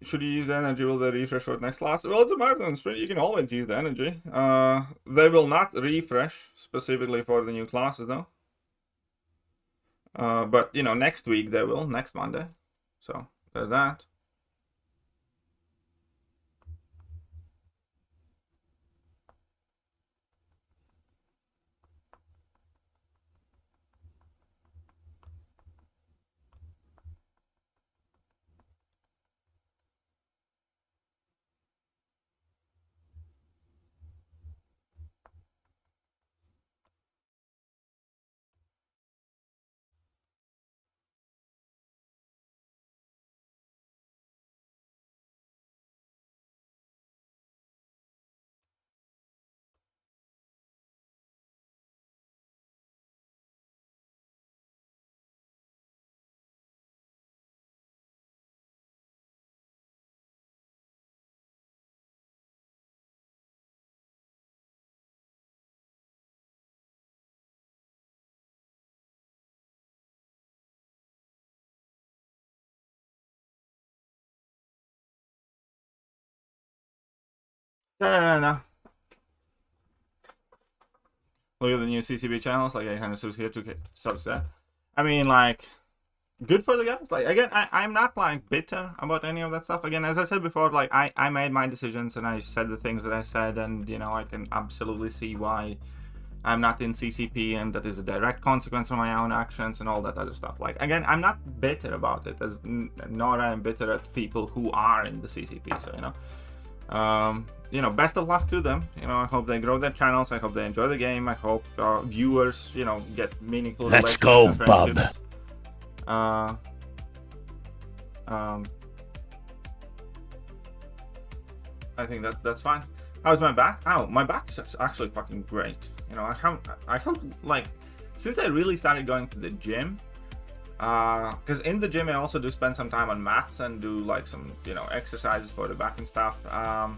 Should you use the energy? Will they refresh for the next class? Well, it's a marathon sprint. You can always use the energy. They will not refresh specifically for the new classes, though. But, you know, next week they will, next Monday. So, there's that. No. Look at the new CCB channels, like 800 subs here, 2K subs there. I mean, like, good for the guys. Like, again, I'm not, like, bitter about any of that stuff. Again, as I said before, like, I made my decisions and I said the things that I said, and, you know, I can absolutely see why I'm not in CCP, and that is a direct consequence of my own actions and all that other stuff. Like, again, I'm not bitter about it, nor I'm bitter at people who are in the CCP, so, you know, best of luck to them. You know, I hope they grow their channels. I hope they enjoy the game. I hope viewers, you know, get meaningful Let's go, bub. I think that's fine. How's my back? Oh, my back's actually fucking great. You know, I hope, like, since I really started going to the gym, because in the gym I also do spend some time on mats and do like some, you know, exercises for the back and stuff. I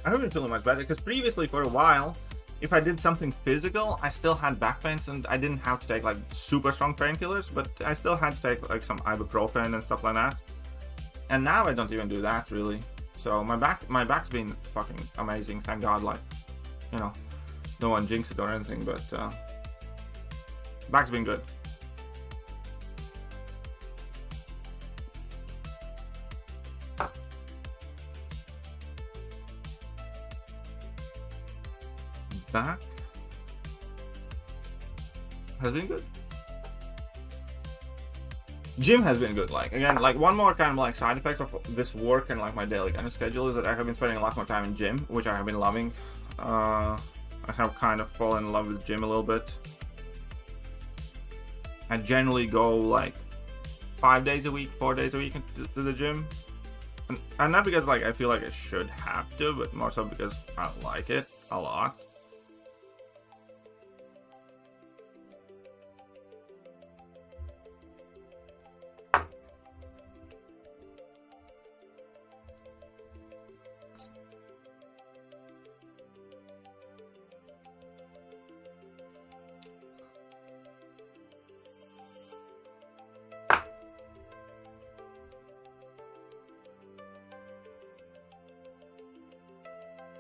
haven't been feeling much better because previously for a while, if I did something physical, I still had back pains and I didn't have to take like super strong painkillers, but I still had to take like some ibuprofen and stuff like that. And now I don't even do that really. So my back's been fucking amazing, thank God. Like, you know, don't want to jinx it or anything, but back's been good. Back has been good. Gym has been good. Like, again, like one more kind of like side effect of this work and like my daily kind of schedule is that I have been spending a lot more time in gym, which I have been loving. I have kind of fallen in love with gym a little bit. I generally go like 5 days a week, 4 days a week to the gym, and not because like I feel like I should have to, but more so because I like it a lot.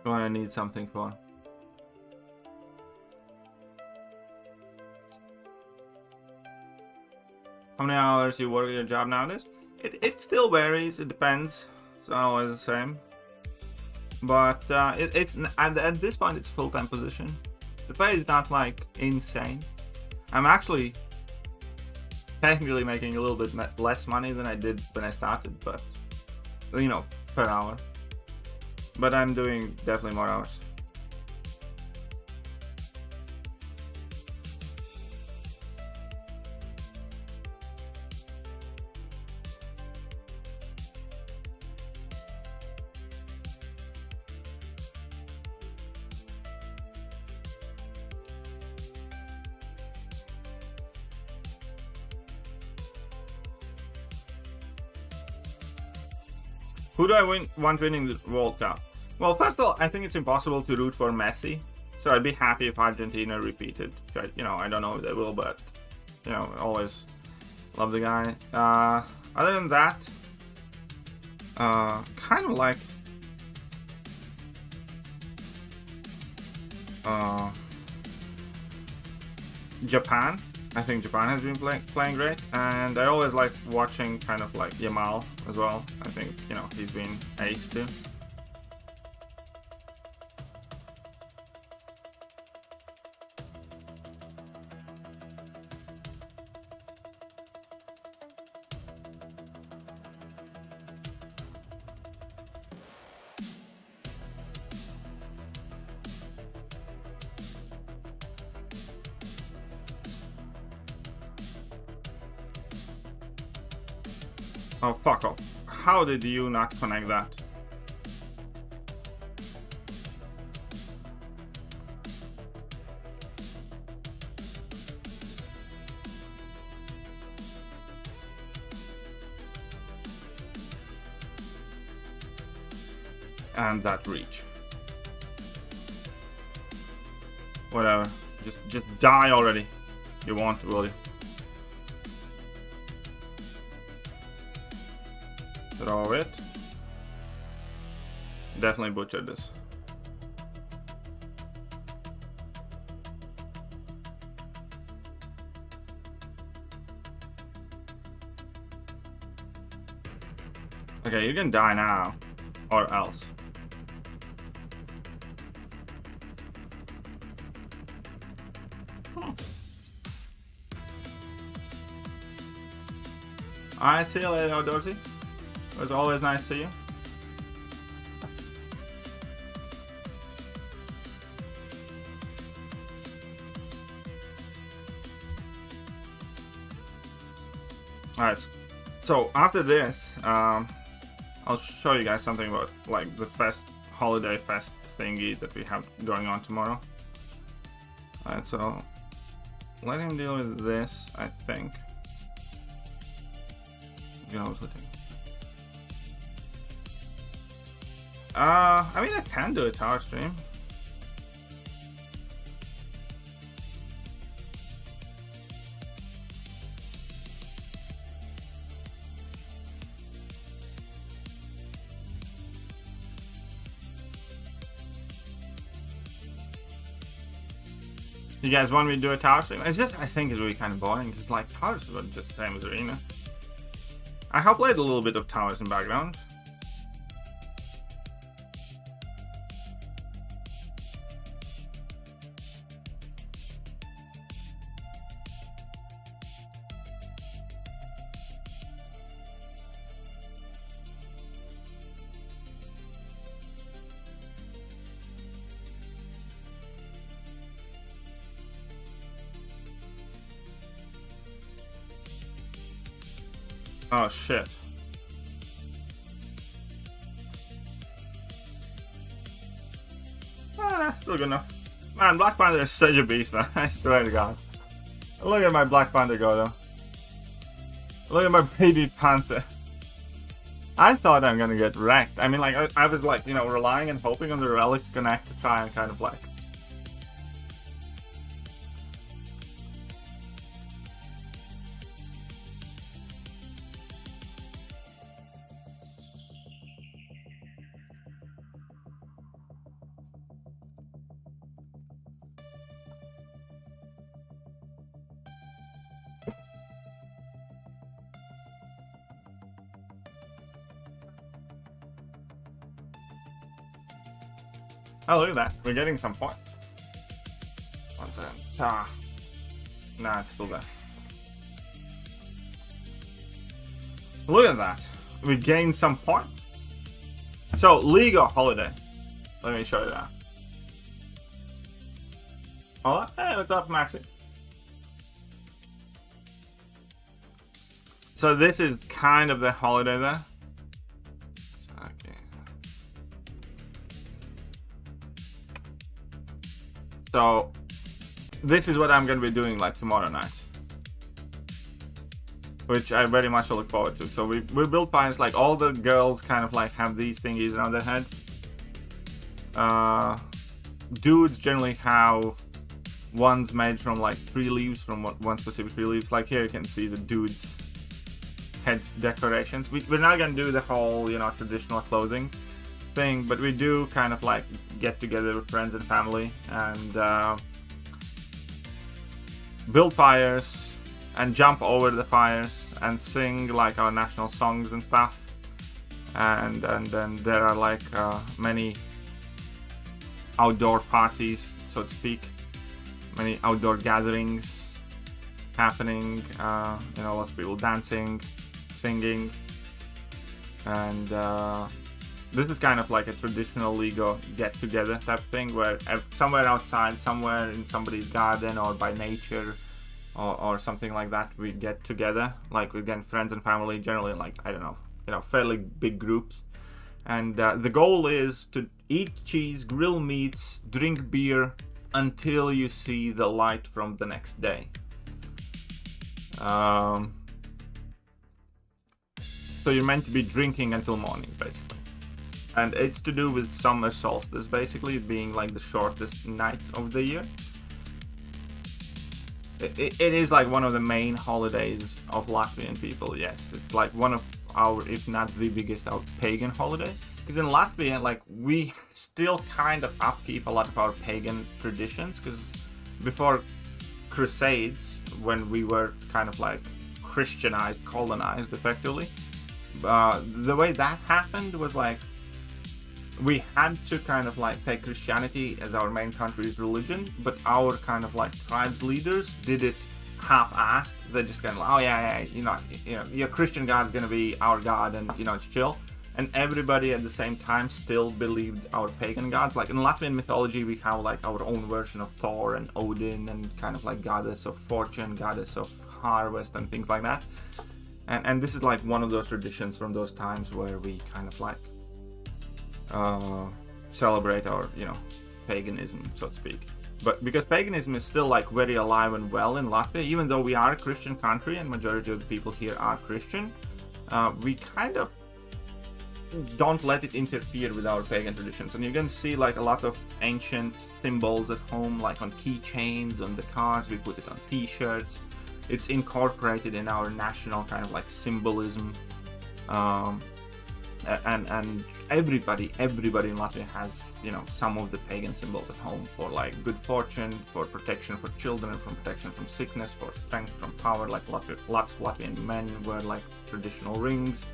What I need something for. how many hours you work at your job nowadays? It still varies. It depends. It's not always the same. But it's at this point it's full-time position. The pay is not like insane. I'm actually technically making a little bit less money than I did when I started, but you know, per hour. But I'm doing definitely more hours. Who do I want winning the World Cup? Well, first of all, I think it's impossible to root for Messi. So I'd be happy if Argentina repeated. You know, I don't know if they will, but, you know, always love the guy. Other than that, kind of like... Japan. I think Japan has been playing great, and I always like watching kind of like Yamal as well. I think, you know, he's been ace too. Oh, fuck off. How did you not connect that? And that reach. Whatever. Just die already. You won't, will you? Throw it. Definitely butchered this. Okay, you can die now. Or else. Alright, see you later, Dorsey. It was always nice to see you. Alright, so after this, I'll show you guys something about like the holiday fest thingy that we have going on tomorrow. Alright, so let him deal with this, I think. You know, I mean, I can do a tower stream. You guys want me to do a tower stream? It's just, I think it's really kind of boring. Just like towers are just the same as arena. I have played a little bit of towers in background. Oh shit. Oh, that's still good enough. Man, Black Panther is such a beast, man. I swear to God. Look at my Black Panther go, though. Look at my baby Panther. I thought I'm gonna get wrecked. I mean, like, I was like, you know, relying and hoping on the relic to connect to try and kind of like... Oh, look at that. We're getting some points. 1 second. Ah. Nah, it's still there. Look at that. We gained some points. So, Lego holiday. Let me show you that. Hola. Hey, what's up, Maxi? So this is kind of the holiday there. Okay. So this is what I'm going to be doing like tomorrow night, which I very much look forward to. So we build pines, like all the girls kind of like have these thingies around their head. Dudes generally have ones made from like tree leaves, from one specific tree leaves. Like here you can see the dudes' head decorations. We're not gonna do the whole, you know, traditional clothing thing, but we do kind of like get together with friends and family and build fires and jump over the fires and sing like our national songs and stuff. And then there are like many outdoor parties, so to speak, many outdoor gatherings happening, you know, lots of people dancing, singing, and this is kind of like a traditional Lego get-together type thing, where somewhere outside, somewhere in somebody's garden or by nature or something like that, we get together, like again, friends and family, generally like, I don't know, you know, fairly big groups. And the goal is to eat cheese, grill meats, drink beer until you see the light from the next day. So you're meant to be drinking until morning, basically. And it's to do with summer solstice, basically, being like the shortest nights of the year. It is like one of the main holidays of Latvian people, yes. It's like one of our, if not the biggest, our pagan holiday. Because in Latvia, like, we still kind of upkeep a lot of our pagan traditions, because before Crusades, when we were kind of like Christianized, colonized effectively, the way that happened was like, we had to kind of like take Christianity as our main country's religion, but our kind of like tribes leaders did it half-assed. They just kind of like, oh yeah, you know, your Christian God's gonna be our God, and you know, it's chill. And everybody at the same time still believed our pagan gods. Like in Latvian mythology, we have like our own version of Thor and Odin, and kind of like goddess of fortune, goddess of harvest, and things like that. And this is like one of those traditions from those times where we kind of like celebrate our, you know, paganism, so to speak. But because paganism is still like very alive and well in Latvia, even though we are a Christian country and majority of the people here are Christian, we kind of don't let it interfere with our pagan traditions. And you can see like a lot of ancient symbols at home, like on keychains, on the cars, we put it on t-shirts. It's incorporated in our national kind of like symbolism. And everybody in Latvia has, you know, some of the pagan symbols at home, for like good fortune, for protection for children, from protection from sickness, for strength from power. Like lots of Latvian men wear like traditional rings.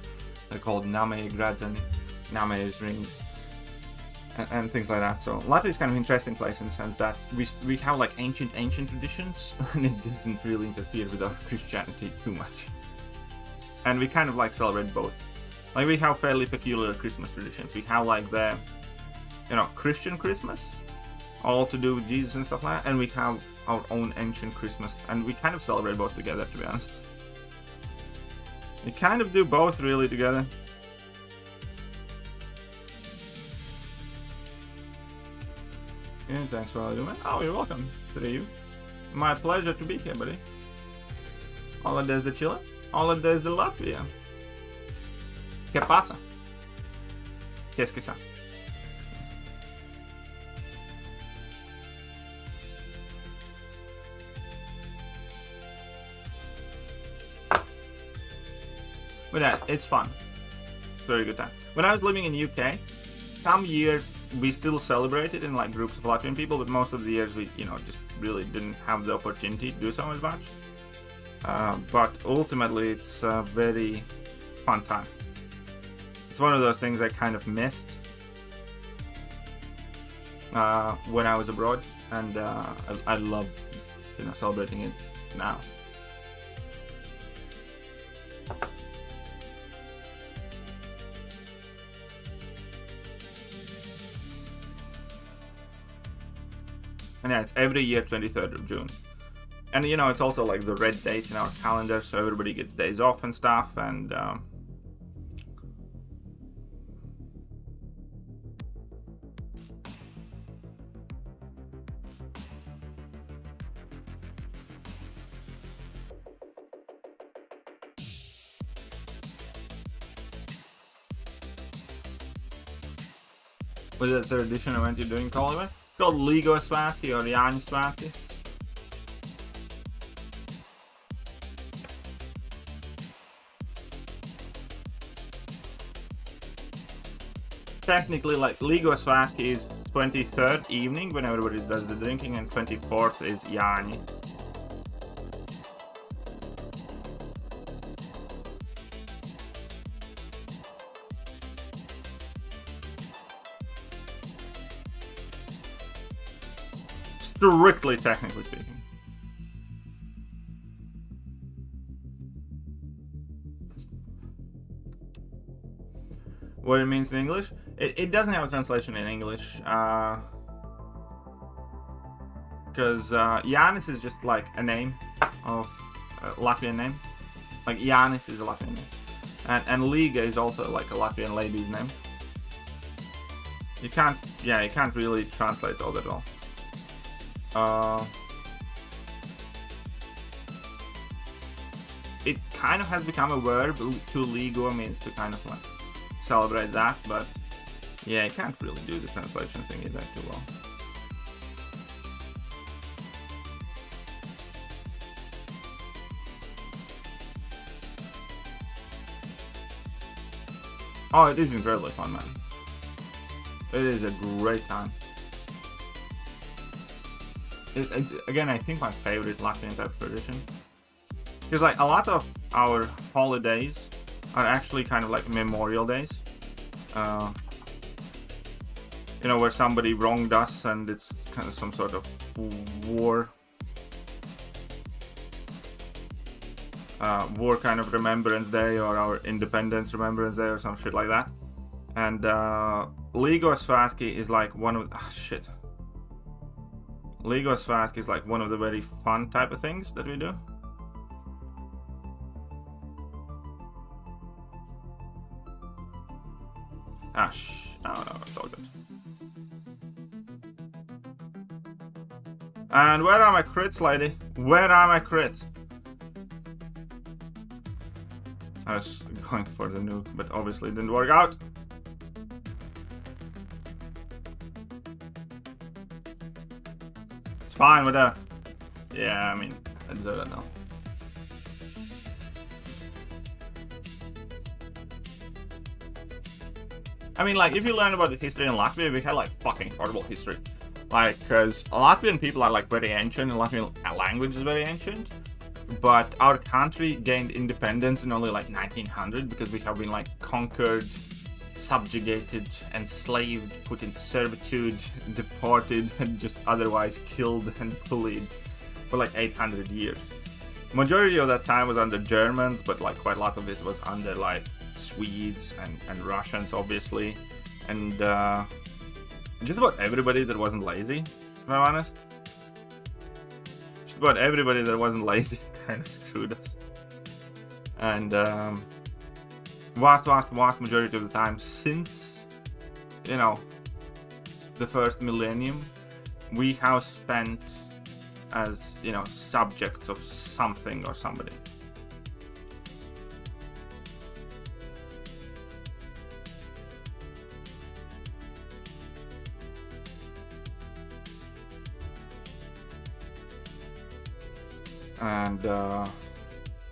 They're called name gradzeni. Name is rings, and things like that. So Latvia is kind of an interesting place in the sense that we have like ancient traditions, and it doesn't really interfere with our Christianity too much. And we kind of like celebrate both. Like we have fairly peculiar Christmas traditions. We have like the, you know, Christian Christmas, all to do with Jesus and stuff like that, and we have our own ancient Christmas, and we kind of celebrate both together, to be honest. We kind of do both really together. Yeah, thanks for all you, man. Oh, you're welcome. Thekiryu. My pleasure to be here, buddy. Hola desde Chile. Hola desde Latvia. ¿Qué pasa? Qu'est-ce que ça? But yeah, it's fun. Very good time. When I was living in UK, some years we still celebrated in like groups of Latvian people, but most of the years we, you know, just really didn't have the opportunity to do so as much. But ultimately, it's a very fun time. It's one of those things I kind of missed. when I was abroad, and I love, you know, celebrating it now. And yeah, it's every year 23rd of June. And you know, it's also like the red date in our calendar, so everybody gets days off and stuff, and was it the edition event you're doing, Oliver? It's called leroy or Janisvati. Technically, like, leroy is 23rd evening when everybody does the drinking, and 24th is Yani. Strictly technically speaking. What it means in English? It doesn't have a translation in English, because Janis is just like a name of a Latvian name. Like Janis is a Latvian name, and Liga is also like a Latvian lady's name. You can't really translate all that well. It kind of has become a verb. To ligo means to kind of like celebrate that, but yeah, you can't really do the translation thing that too well. Oh, it is incredibly fun, man. It is a great time. Again, I think my favorite Latvian type of tradition. Because like a lot of our holidays are actually kind of like memorial days. You know, where somebody wronged us and it's kind of some sort of war. War kind of Remembrance Day, or our Independence Remembrance Day, or some shit like that. And leroy is like one of leroy is like one of the very fun type of things that we do. Oh no, it's all good. And where are my crits, lady? Where are my crits? I was going for the nuke, but obviously it didn't work out. It's fine, whatever. Yeah, I mean, I deserve that now. I mean, like, if you learn about the history in Latvia, we had, like, fucking horrible history. Like, because Latvian people are, like, very ancient, and Latvian language is very ancient. But our country gained independence in only, like, 1900, because we have been, like, conquered, subjugated, enslaved, put into servitude, deported, and just otherwise killed and bullied for, like, 800 years. Majority of that time was under Germans, but, like, quite a lot of it was under, like, Swedes and Russians, obviously, and just about everybody that wasn't lazy, if I'm honest. Just about everybody that wasn't lazy kind of screwed us. And vast majority of the time since, you know, the first millennium, we have spent as, you know, subjects of something or somebody. And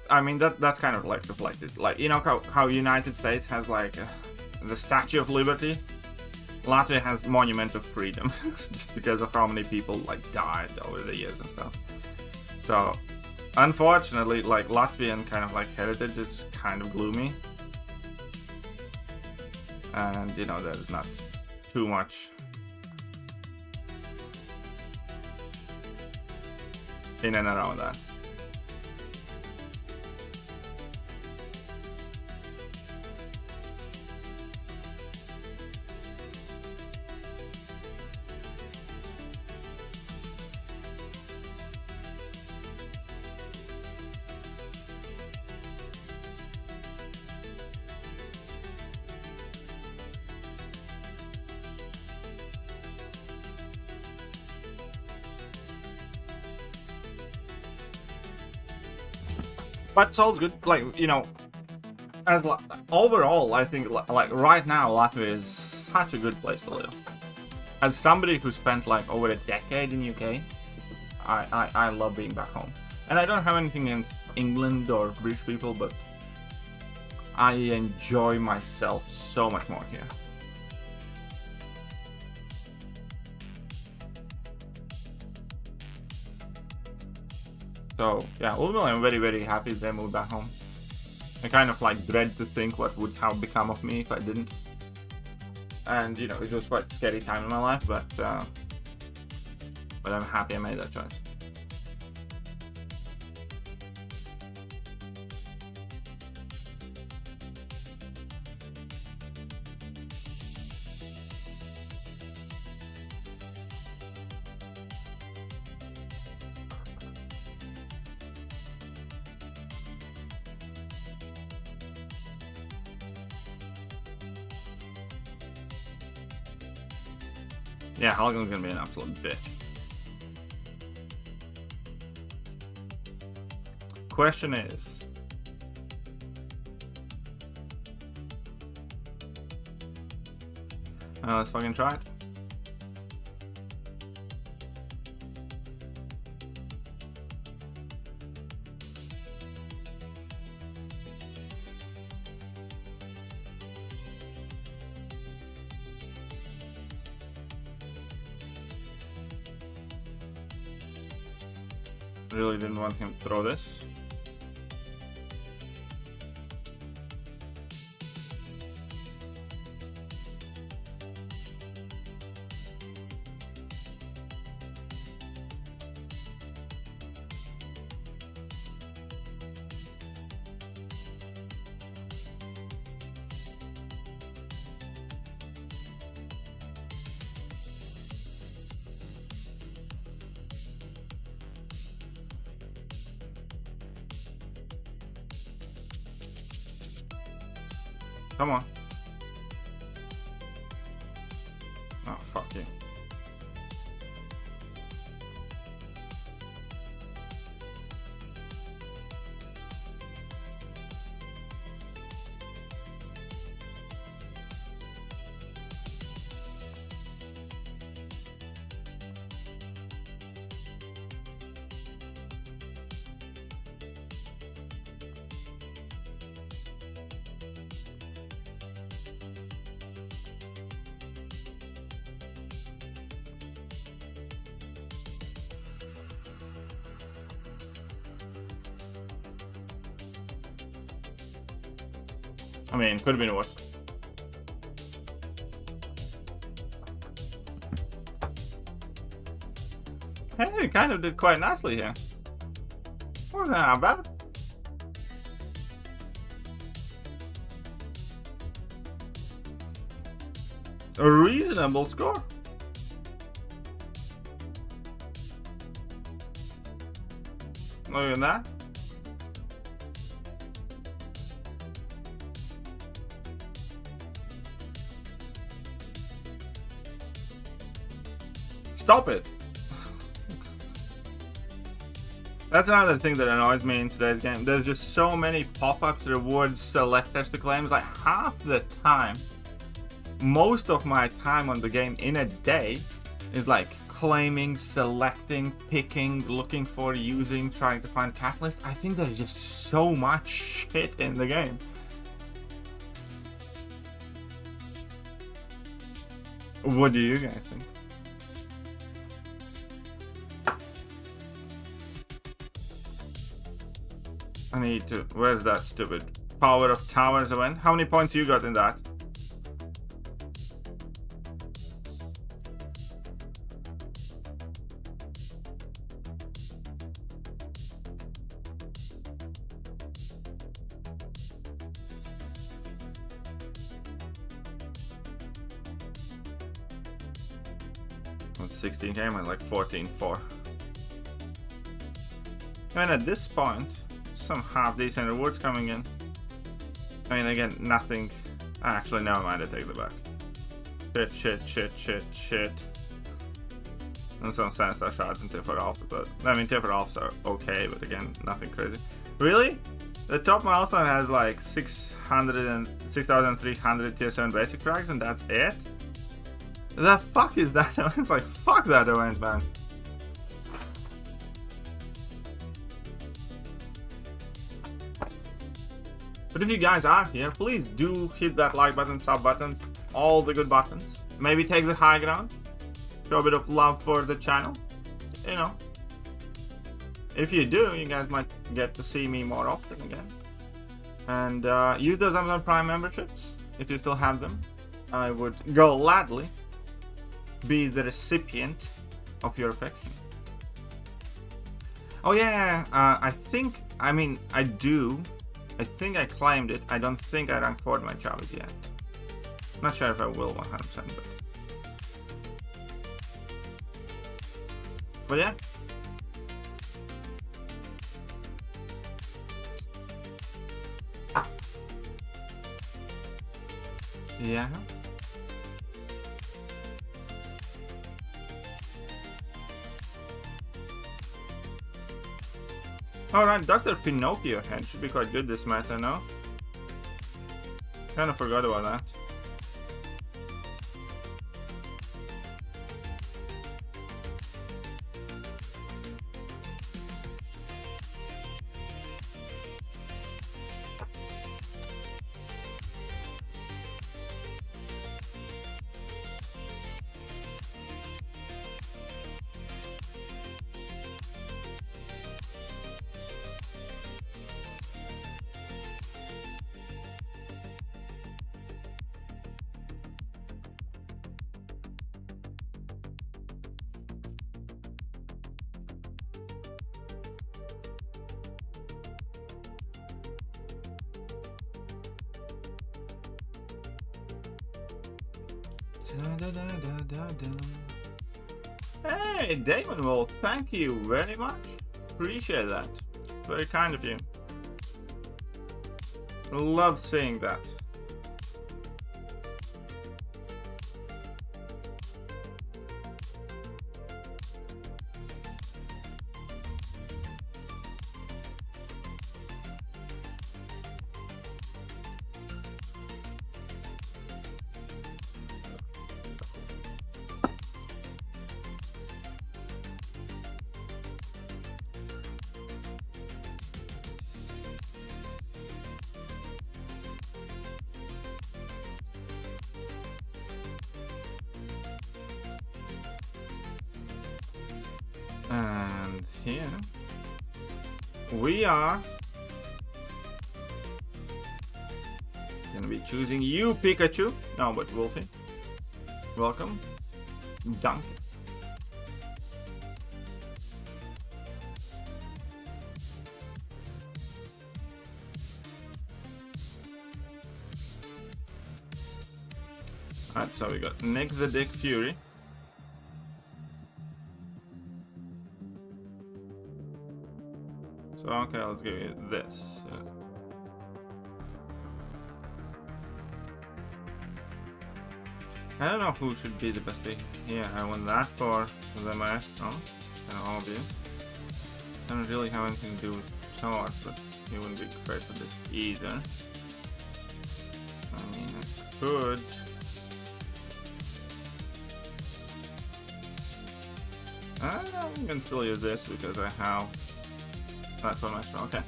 I mean, that's kind of like reflected, like, you know, how United States has like the Statue of Liberty. Latvia has Monument of Freedom, just because of how many people like died over the years and stuff. So unfortunately, like, Latvian kind of like heritage is kind of gloomy, and you know, there's not too much in and around that. But it's all good. Like, you know, as overall, I think like right now Latvia is such a good place to live. As somebody who spent like over a decade in UK, I love being back home. And I don't have anything against England or British people, but I enjoy myself so much more here. So yeah, ultimately I'm very, very happy they moved back home. I kind of like dread to think what would have become of me if I didn't. And you know, it was quite a scary time in my life, but I'm happy I made that choice. Yeah, Halgan's gonna be an absolute bitch. Question is, let's fucking try it. Really didn't want him to throw this. Come on. Oh, fuck you. I mean, could have been worse. Hey, it kind of did quite nicely here. Wasn't that bad? A reasonable score. Look at that. Stop it! That's another thing that annoys me in today's game. There's just so many pop-ups, rewards, selectors to claim. It's like half the time, most of my time on the game in a day is like claiming, selecting, picking, looking for, using, trying to find catalyst. I think there's just so much shit in the game. What do you guys think? I need to... Where's that stupid Power of Towers event? How many points you got in that? With 16k, I'm at like 14.4. I mean, at this point, some half decent rewards coming in. I mean, again, nothing. Actually, never mind, I take it back. Shit. And some Sandstar shots and Tiffer Alpha, but I mean, Tiffer Alphas are okay, but again, nothing crazy. Really? The top milestone has like 6,300 tier 7 basic frags, and that's it? The fuck is that? It's like, fuck that event, man. But if you guys are here, please do hit that like button, sub buttons, all the good buttons. Maybe take the high ground. Show a bit of love for the channel. You know. If you do, you guys might get to see me more often again. And use those Amazon Prime memberships if you still have them. I would gladly be the recipient of your affection. Oh yeah, I think I claimed it. I don't think I ranked 4 my Chavez yet. Not sure if I will 100%, but yeah. Yeah. Alright, Dr. Pinocchio head should be quite good this meta, no? Kinda forgot about that. Hey, Damon Wolf, thank you very much. Appreciate that. Very kind of you. Love seeing that. And here we are gonna be choosing you, Pikachu. No, but Wolfie. Welcome. Dunk. Alright, so we got Nick the Dick Fury. So, okay, let's give you this. Yeah. I don't know who should be the best pick. Yeah, I went that for the maestro. It's kind of obvious. Don't really have anything to do with Thor, but he wouldn't be great for this either. I mean, I could. I can still use this because I have that for maestro. Okay.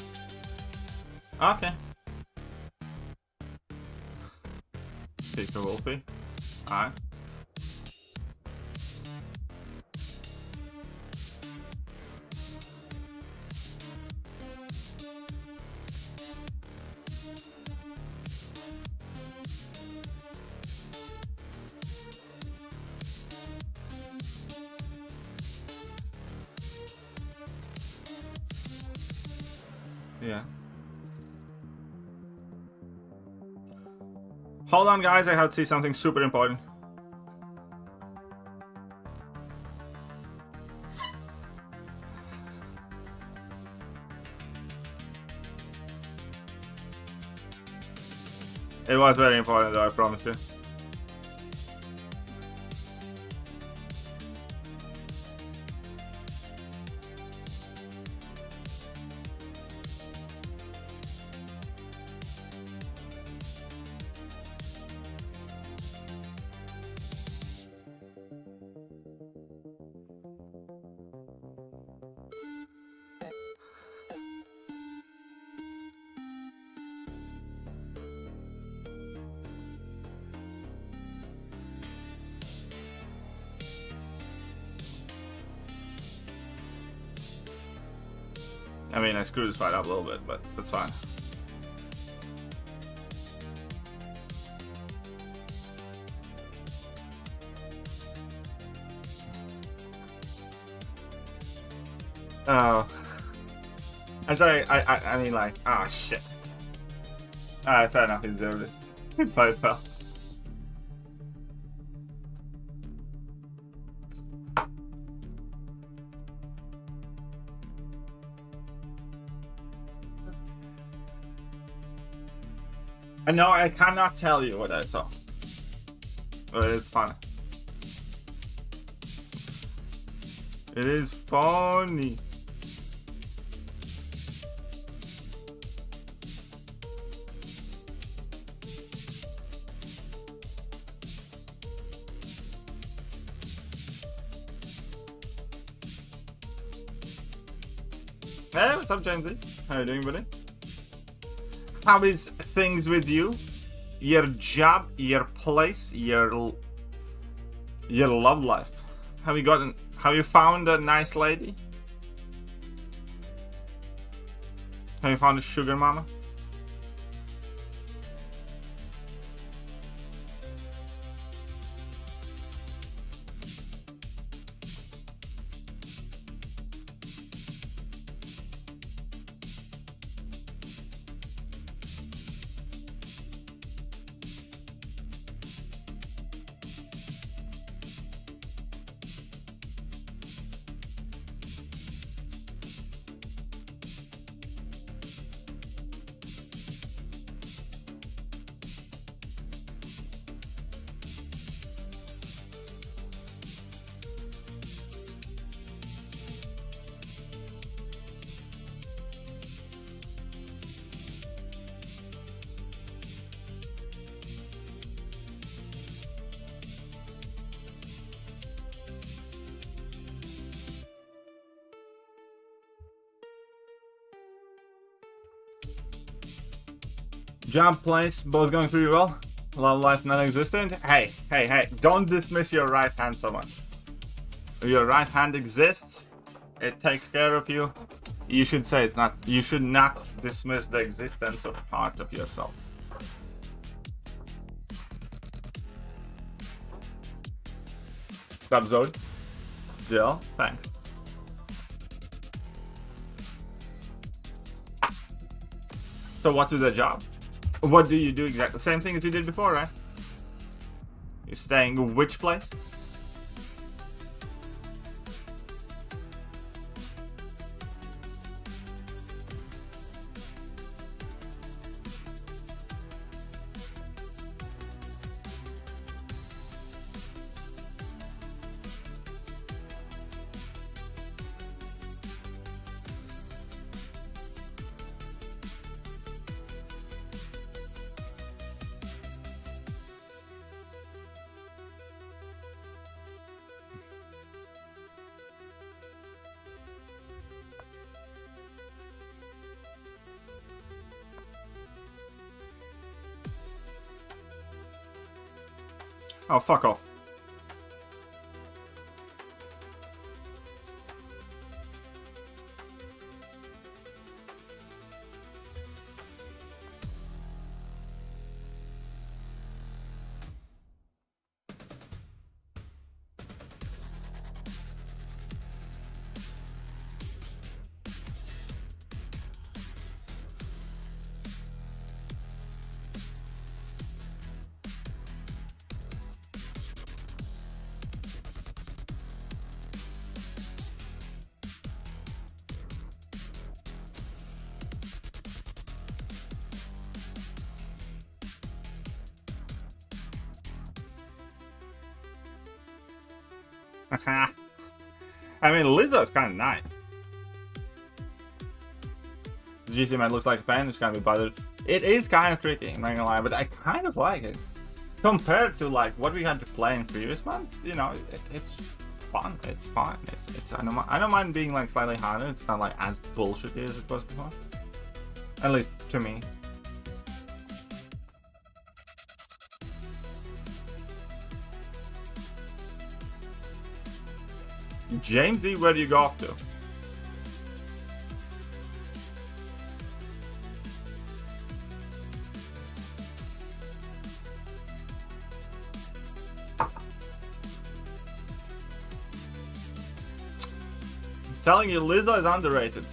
Okay. Pick a Wolfie. Alright. Yeah. Hold on, guys. I have to see something super important. It was very important though, I promise you. I mean, I screwed this fight up a little bit, but that's fine. Oh. I'm sorry, I mean, like, ah, shit. Alright, fair enough, he deserved it. He played well. I know I cannot tell you what I saw, but it's funny. It is funny. Hey, what's up, Jamesy? How you doing, buddy? How is things with you? Your job, your place, your love life? Have you found a nice lady? Have you found a sugar mama? Job, place, both going pretty well. Love life non-existent. Hey, don't dismiss your right hand so much. Your right hand exists. It takes care of you. You should say it's not. You should not dismiss the existence of part of yourself. Subzone. Yeah, thanks. So what's with the job? What do you do exactly? Same thing as you did before, right? You're staying which place? Oh, fuck off. I mean, Lizzo's kind of nice. The GC man looks like a fan. It's gonna be bothered. It is kind of tricky, I'm not gonna lie, but I kind of like it. Compared to like what we had to play in previous months, you know, it's fun. It's fun. It's I don't mind being like slightly harder. It's not like as bullshitty as it was before. At least to me. Jamesy, where do you go off to? I'm telling you, Lizzo is underrated.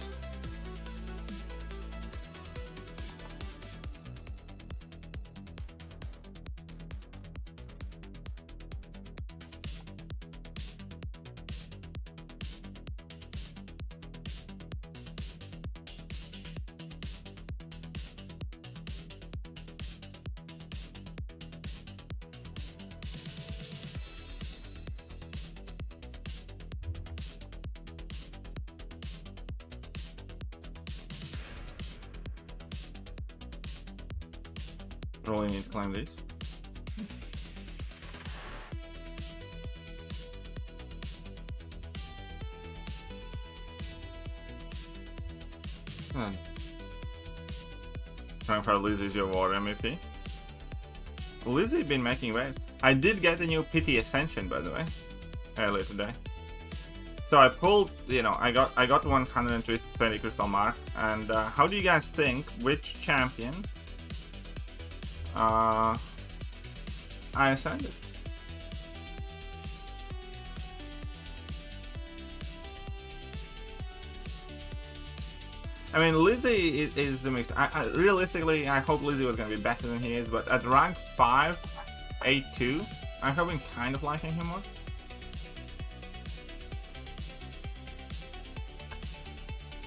Really need to climb these. Trying for Lizzie's your war MVP. Lizzie been making waves. I did get a new Pity Ascension, by the way, earlier today. So I pulled, you know, I got 120 crystal mark. And how do you guys think which champion I ascended? I mean, Lizzie is the mix. Realistically, I hope Lizzie was going to be better than he is, but at rank 5, 8-2, I'm hoping kind of liking him more.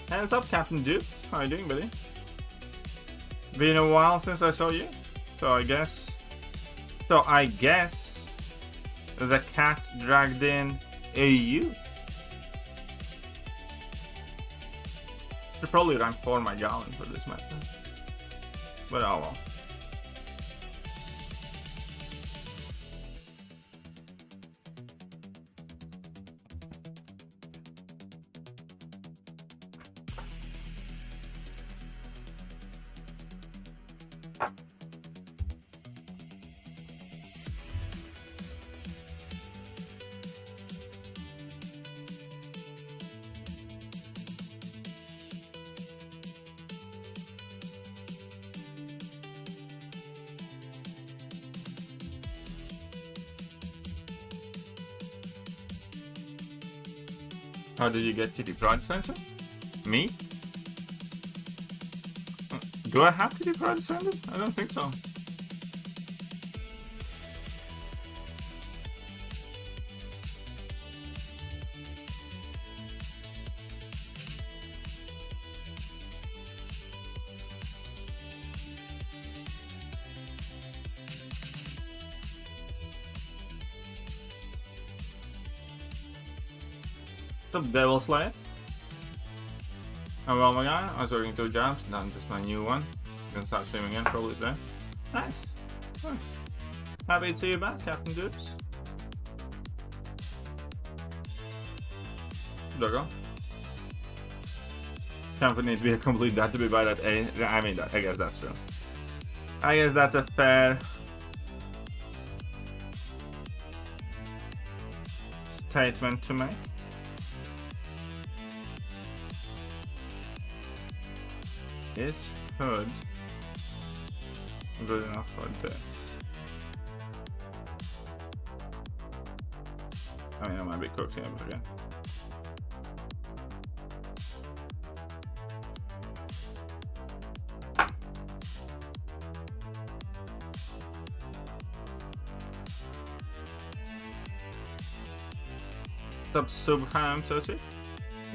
Hey, what's up, Captain Dupes? How are you doing, buddy? Been a while since I saw you. So I guess the cat dragged in AU. Should probably rank 4 my gallon for this match. But oh well. How did you get Kitty Pride Center? Me? Do I have Kitty Pride Center? I don't think so. What's up, Devil Slayer? Oh well, my guy, I was working 2 jobs, not just my new one. I'm gonna start streaming again probably today. Nice, nice. Happy to see you back, Captain Dupes. There you go. Can't need to be a complete that to be by that A. I mean, I guess that's true. I guess that's a fair statement to make. Is hood good enough for this? I mean, I might be cooked here, but again. What's up, Subham Sochi?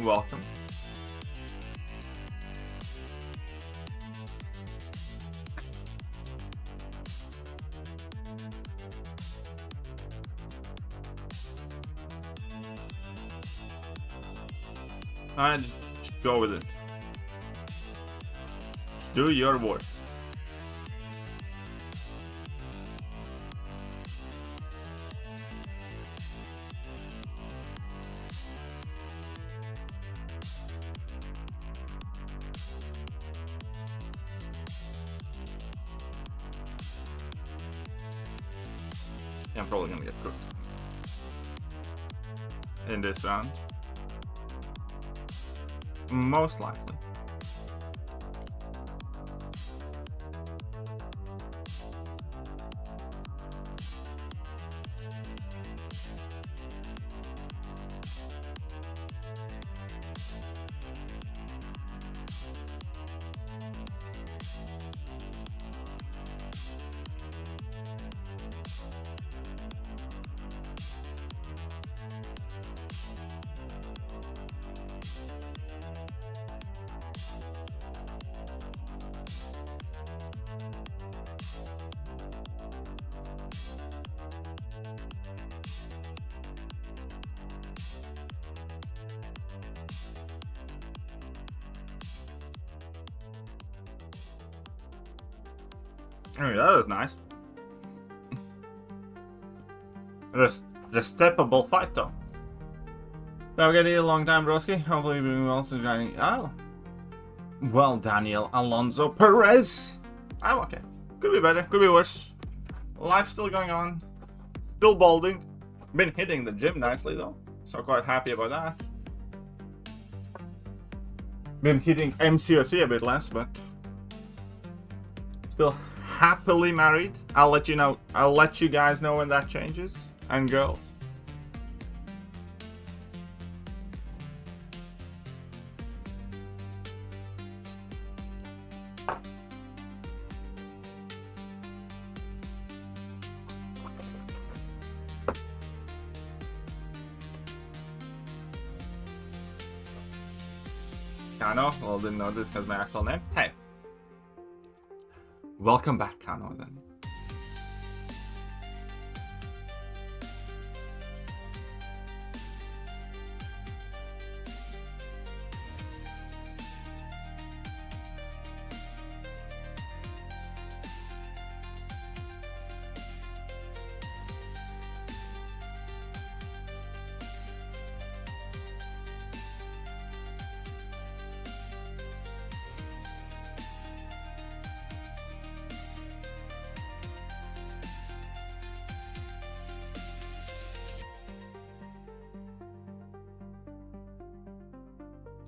Welcome. I just go with it. Do your worst. Yeah, I'm probably gonna get cooked in this round. Most likely. I mean, that was nice. Steppable fight though. Now getting a long time, broski. Hopefully you're doing well since joining. Oh. Well, Daniel Alonso Perez. I'm okay. Could be better, could be worse. Life's still going on. Still balding. Been hitting the gym nicely though. So quite happy about that. Been hitting MCOC a bit less, but still happily married. I'll let you know. I'll let you guys know when that changes. And girls. Kano? Well, didn't know this because my actual name. Hey. Welcome back, Kano, then.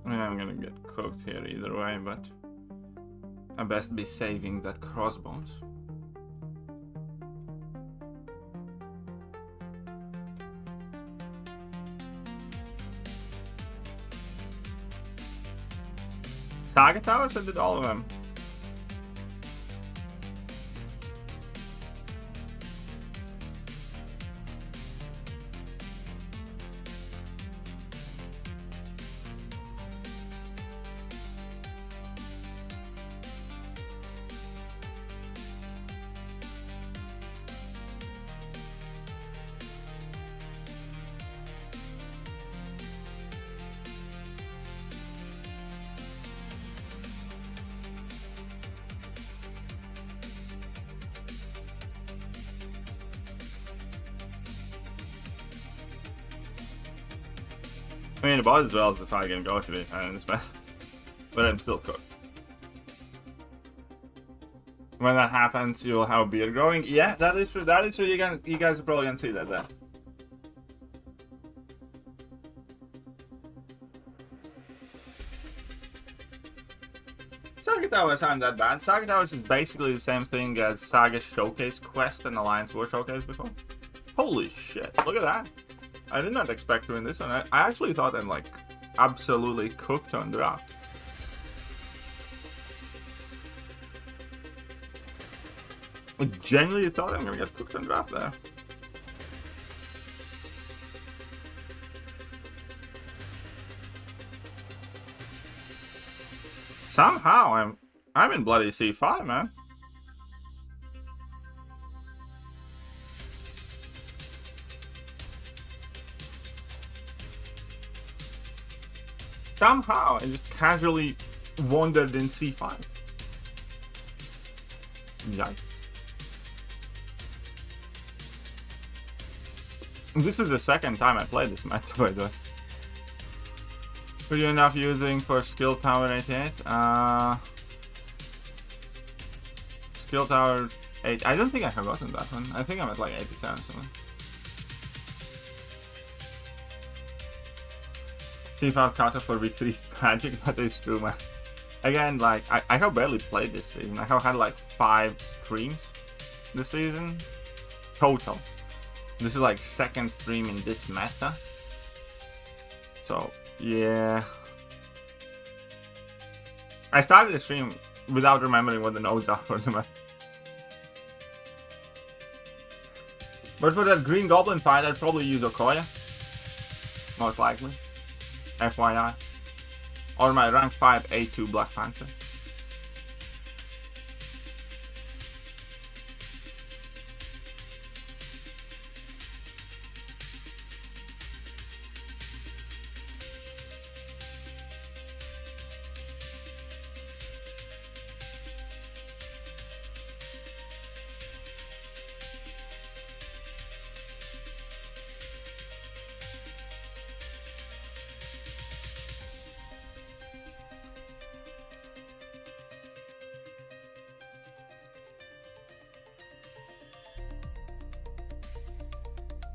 I mean, I'm gonna get cooked here either way, but I best be saving that crossbones. Saga Towers, I did all of them. I mean, about as well as if I can go to be, I understand. But I'm still cooked. When that happens, you'll have a beard growing. Yeah, that is true. That is true. You guys are probably gonna see that there. Saga Towers aren't that bad. Saga Towers is basically the same thing as Saga Showcase Quest and Alliance War Showcase before. Holy shit, look at that. I did not expect to win this one. I actually thought I'm like absolutely cooked on draft. I genuinely thought I'm gonna get cooked on draft there. Somehow I'm in bloody C5, man. somehow I just casually wandered in C5. Yikes. This is the second time I played this match, by the way. Who do you end up using for Skill Tower 88? Skill Tower 8. I don't think I have gotten that one. I think I'm at like 87 something. C5 cutoff for week 3 is tragic, that is true, man. Again, like, I have barely played this season. I have had like 5 streams this season. Total. This is like second stream in this meta. So, yeah. I started the stream without remembering what the nodes are for the meta. But for that Green Goblin fight, I'd probably use Okoye. Most likely. FYI. Or my rank 5 A2 Black Panther.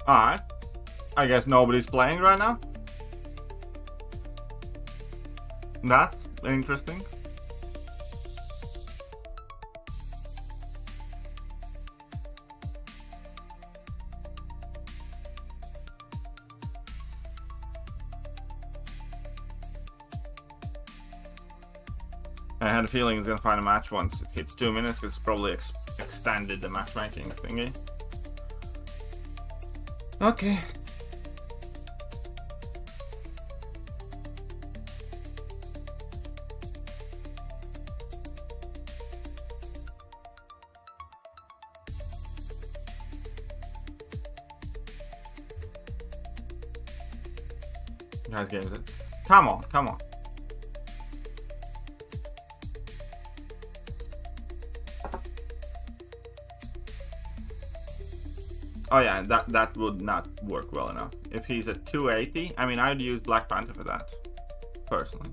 Alright. I guess nobody's playing right now. That's interesting. I had a feeling he's gonna find a match once it hits 2 minutes, because it's probably extended the matchmaking thingy. Okay. Guys, games it. Come on, come on. Oh yeah, that would not work well enough. If he's at 280, I mean, I'd use Black Panther for that, personally.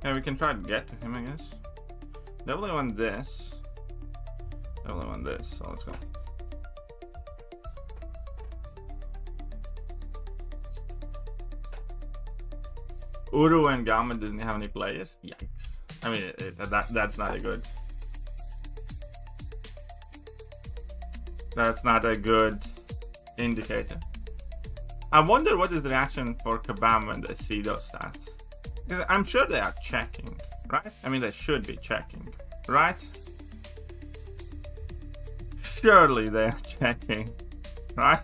Yeah, we can try to get to him, I guess. Definitely want this. Definitely want this, so let's go. Uru and Gama doesn't have any players? Yikes. I mean, that's not a good... That's not a good indicator. I wonder what is the reaction for Kabam when they see those stats. Because I'm sure they are checking, right? I mean, they should be checking, right? Surely they are checking, right?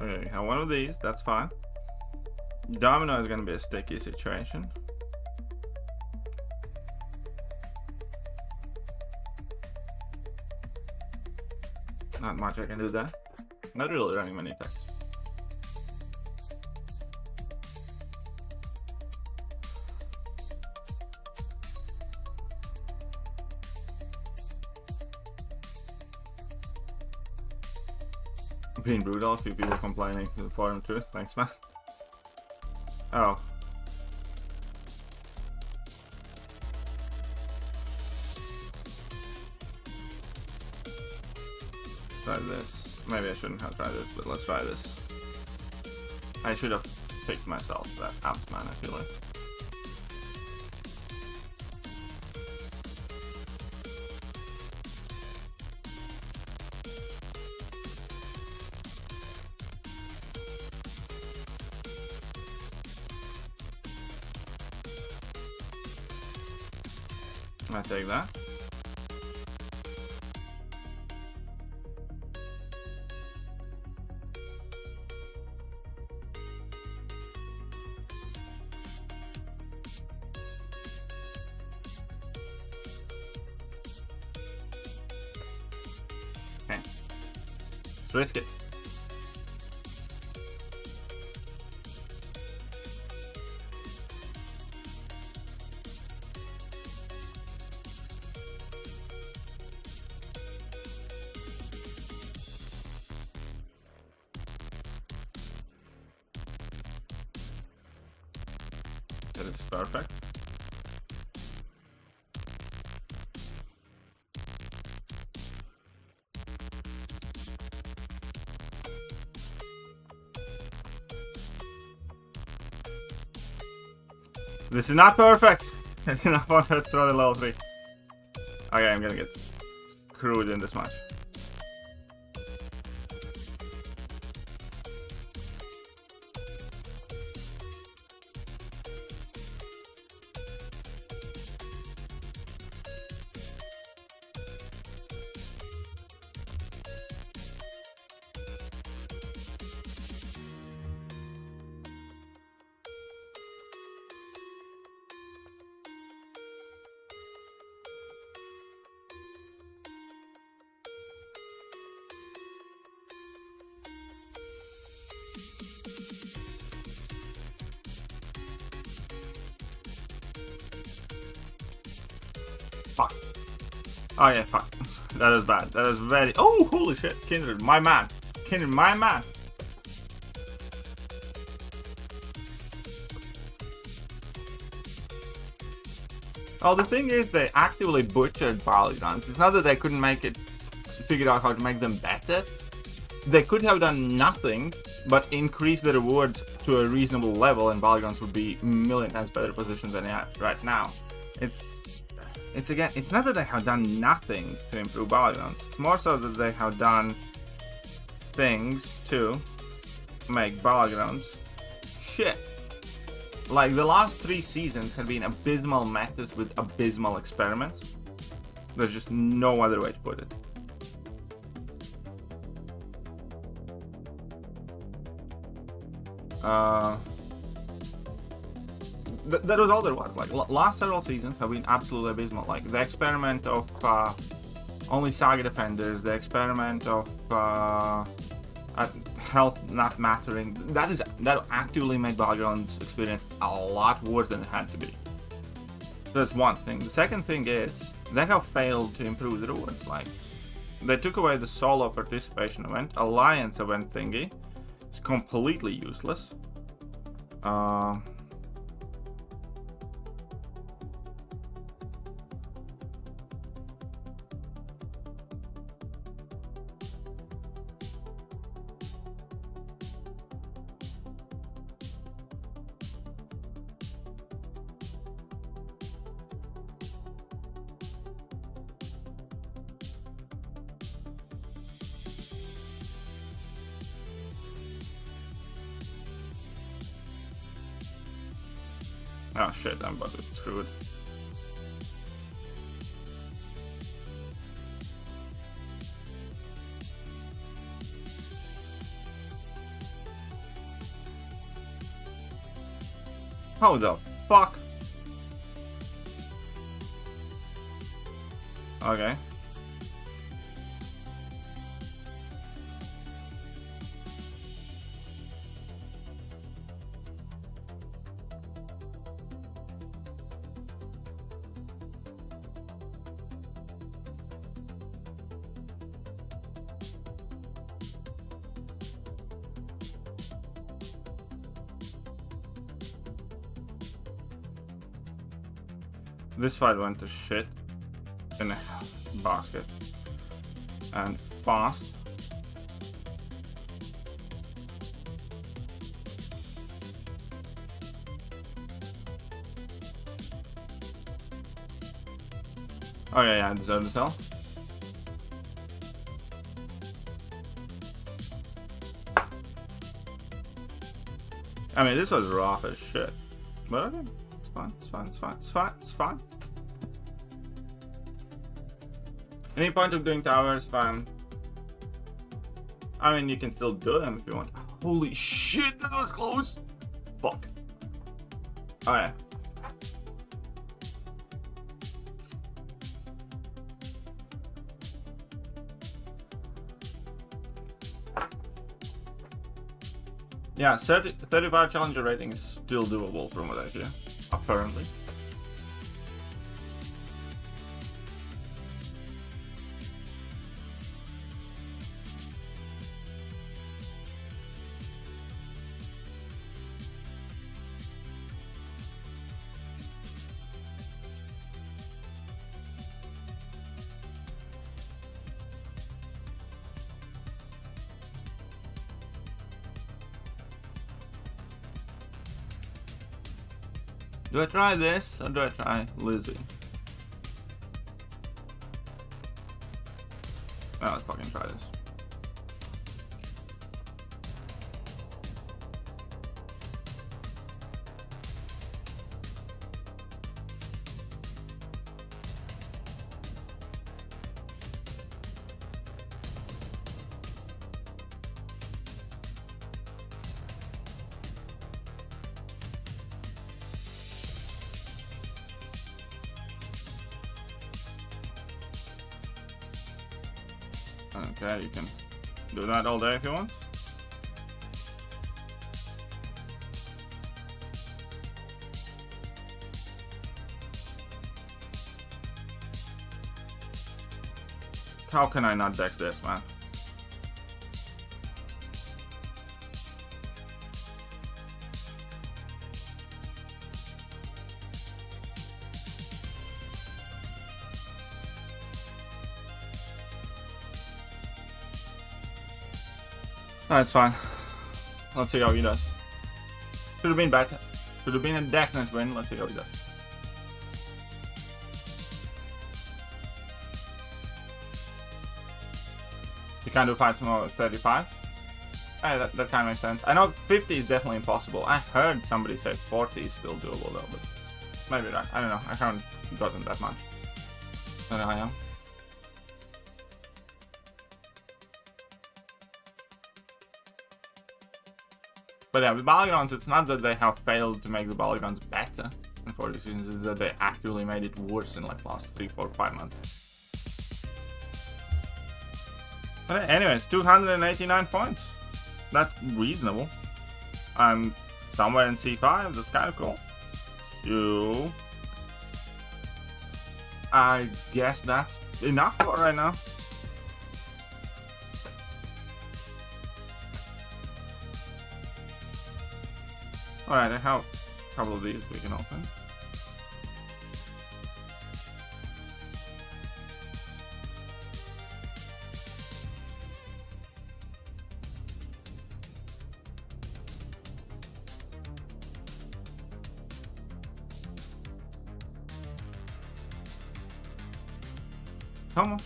Okay, we have one of these, that's fine. Domino is going to be a sticky situation. Not much I can do there. Not really running many attacks. Being brutal, a few people complaining to the forum too. Thanks, man. Oh. Try this. Maybe I shouldn't have tried this, but let's try this. I should have picked myself that amp, man, I feel like. I take that. Okay. Let's risk it. That is perfect. This is not perfect. I did not want to throw the level 3. Okay, I'm gonna get screwed in this match. Fuck. Oh yeah, fuck. That is bad. That is very... Oh, holy shit. Kindred, my man. Kindred, my man. Oh, the thing is, they actively butchered polygons. It's not that they couldn't make it... figured out how to make them better. They could have done nothing, but increase the rewards to a reasonable level, and polygons would be a million times better positioned than they are right now. It's again, it's not that they have done nothing to improve polygons. It's more so that they have done things to make polygons shit. Like, the last 3 seasons have been abysmal metas with abysmal experiments. There's just no other way to put it. That was all there was. Like, last several seasons have been absolutely abysmal. Like, the experiment of only saga defenders, the experiment of health not mattering, that actively made Background's experience a lot worse than it had to be. That's one thing. The second thing is, they have failed to improve the rewards. Like, they took away the solo participation event, alliance event thingy. It's completely useless. Oh shit, I'm about to get screwed. How the fuck? Okay. This fight went to shit in a basket and fast. Oh yeah, I deserve the cell. I mean, this was rough as shit, but okay. It's fine, it's fine, it's fine, it's fine, it's fine. Any point of doing towers, fam? I mean, you can still do them if you want. Holy shit, that was close. Fuck. Oh yeah. Yeah, 35 challenger rating is still doable from what I hear, apparently. Do I try this or do I try Lizzie? Oh, let's fucking try this. Okay, you can do that all day if you want. How can I not dex this, man? That's fine. Let's see how he does. Should have been better. Should have been a definite win. Let's see how he does. You can't do fights more 35? That kind of makes sense. I know 50 is definitely impossible. I heard somebody say 40 is still doable though, but maybe not. I don't know. I haven't gotten that much. I don't know, I am. But yeah, with Balagons, it's not that they have failed to make the Balagons better in 40 seasons, it's that they actually made it worse in like last 3, 4, 5 months. But anyways, 289 points. That's reasonable. I'm somewhere in C5, that's kind of cool. So, I guess that's enough for right now. Alright, I have a couple of these we can open. Come on.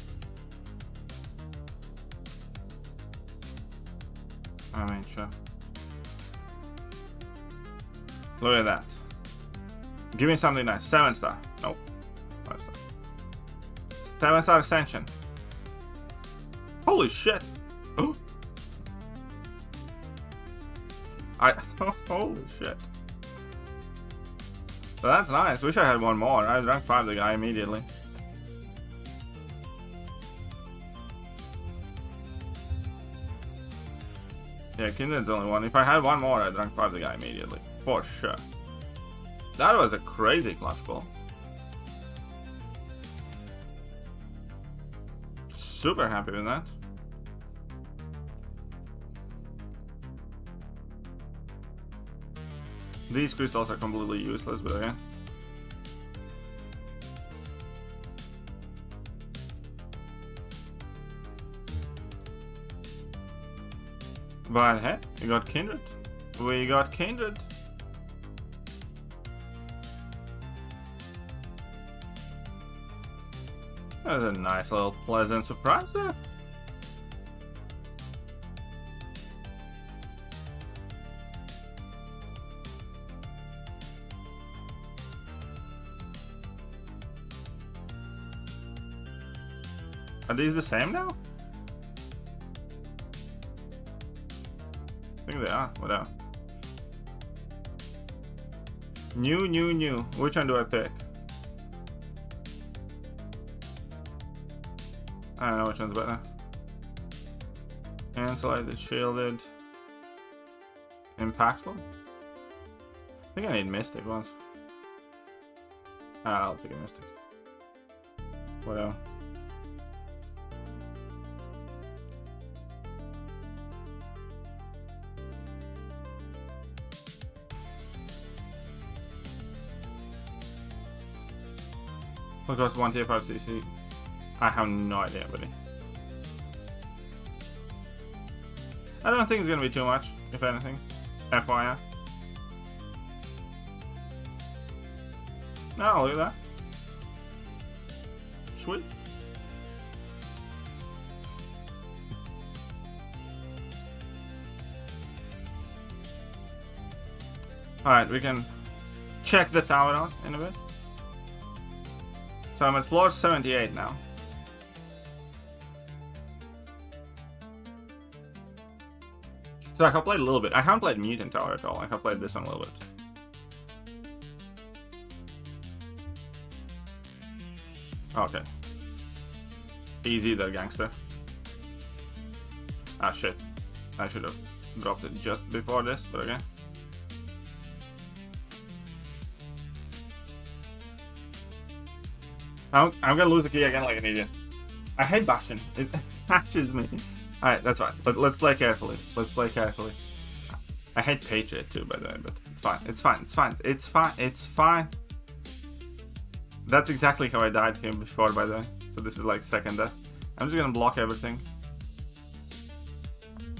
I mean, sure. Look at that. Give me something nice. 7-star. Nope. 5-star. 7-star Ascension. Holy shit. Holy shit. So that's nice. Wish I had one more. I drank 5 the guy immediately. Yeah, Kindred's only one. If I had one more, I'd rank 5 the guy immediately. For sure. That was a crazy clutch ball. Super happy with that. These crystals are completely useless, but okay. But hey, we got Kindred. We got Kindred. That was a nice little pleasant surprise there. Are these the same now? I think they are. Whatever. New. Which one do I pick? I don't know which one's better. Insulated, shielded, impactful. I think I need Mystic ones. I'll pick a Mystic. Whatever. What costs 1 tier 5 CC? I have no idea, buddy. I don't think it's gonna be too much, if anything. FYI. No, look at that. Sweet. Alright, we can check the tower out in a bit. So I'm at floor 78 now. So I can play a little bit. I haven't played Mutant Tower at all. I can play this one a little bit. Okay. Easy there, gangster. Ah, shit. I should have dropped it just before this, but okay. I'm gonna lose the key again like an idiot. I hate bashing. It hatches me. Alright, that's fine. But let's play carefully. Let's play carefully. I hate Patriot too, by the way, but it's fine. It's fine. It's fine. It's fine. It's fine. That's exactly how I died here before, by the way. So this is like second death. I'm just gonna block everything.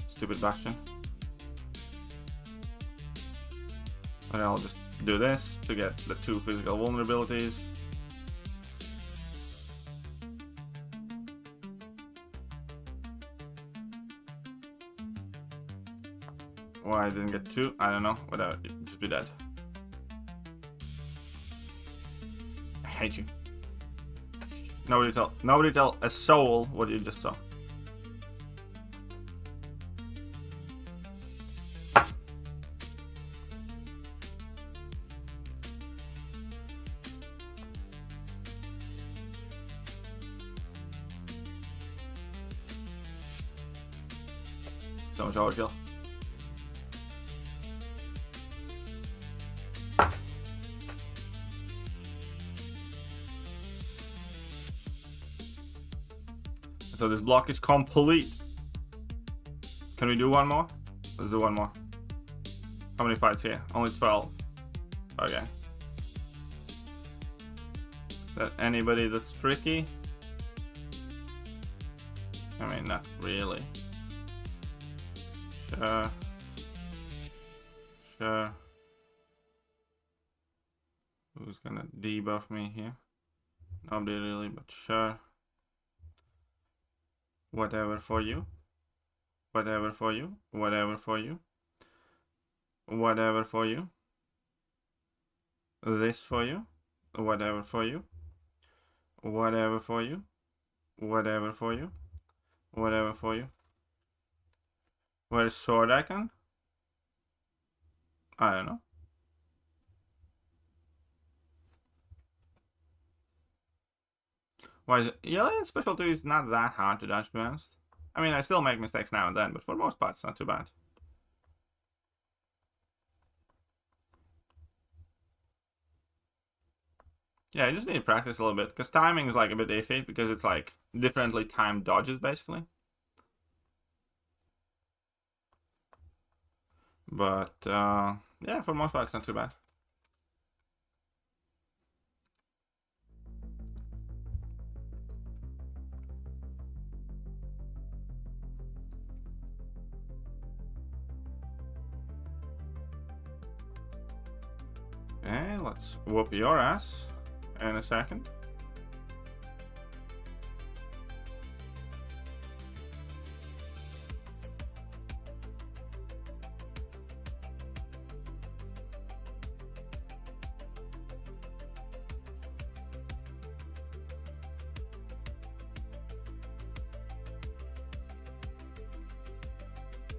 Stupid Bastion. And I'll just do this to get the 2 physical vulnerabilities. Why I didn't get 2? I don't know. Whatever. Just be dead. I hate you. Nobody tell a soul what you just saw. So much overkill. So this block is complete. Can we do one more? Let's do one more. How many fights here? Only 12. Okay. Is that anybody that's tricky? I mean, not really. Sure. Sure. Who's gonna debuff me here? Nobody really, but sure. Whatever for you. Whatever for you. Whatever for you. Whatever for you. This for you. Whatever for you. Whatever for you. Whatever for you. Whatever for you. Where's sword icon? I don't know. Why is it? Yeah, special 2 is not that hard to dodge, to be honest. I mean, I still make mistakes now and then, but for the most part, it's not too bad. Yeah, you just need to practice a little bit, because timing is like a bit iffy, because it's like differently timed dodges, basically. But, yeah, for the most part, it's not too bad. Okay, let's whoop your ass in a second.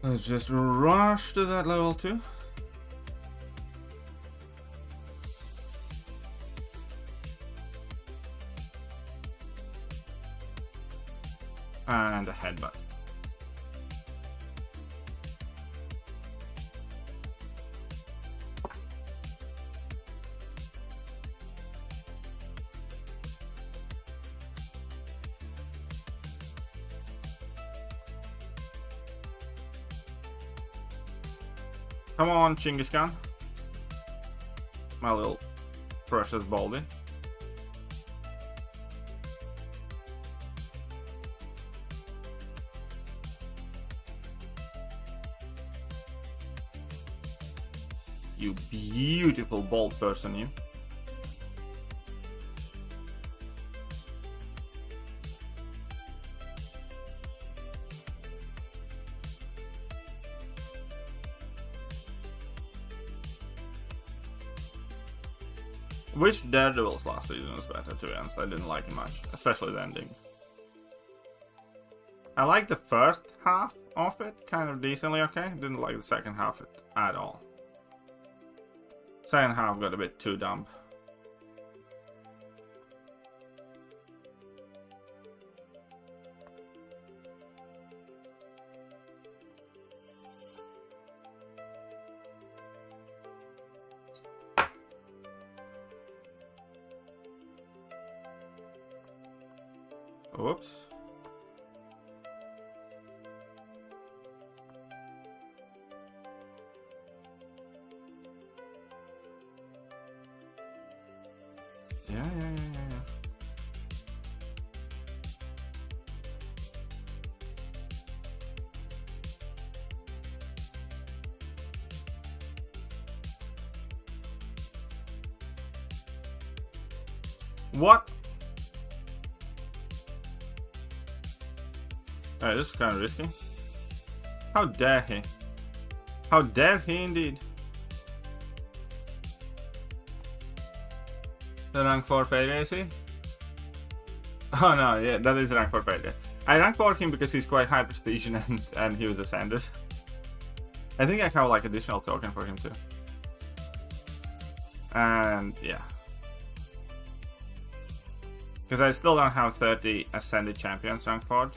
Let's just rush to that level 2. And a headbutt. Come on, Chinggis Khan. My little precious Baldy. You beautiful bald person, you. Which Daredevil's last season was better, to be honest. I didn't like it much, especially the ending. I liked the first half of it, kind of decently okay. Didn't like the second half of it at all. Second half got a bit too dumb. Whoops. Yeah. What? Alright, this is kind of risky. How dare he? How dare he indeed? The rank 4 payday, is he? Oh no, yeah, that is rank 4 payday. I rank 4 him because he's quite high prestige and he was ascended. I think I have like additional token for him too. And yeah. Because I still don't have 30 ascended champions rank 4.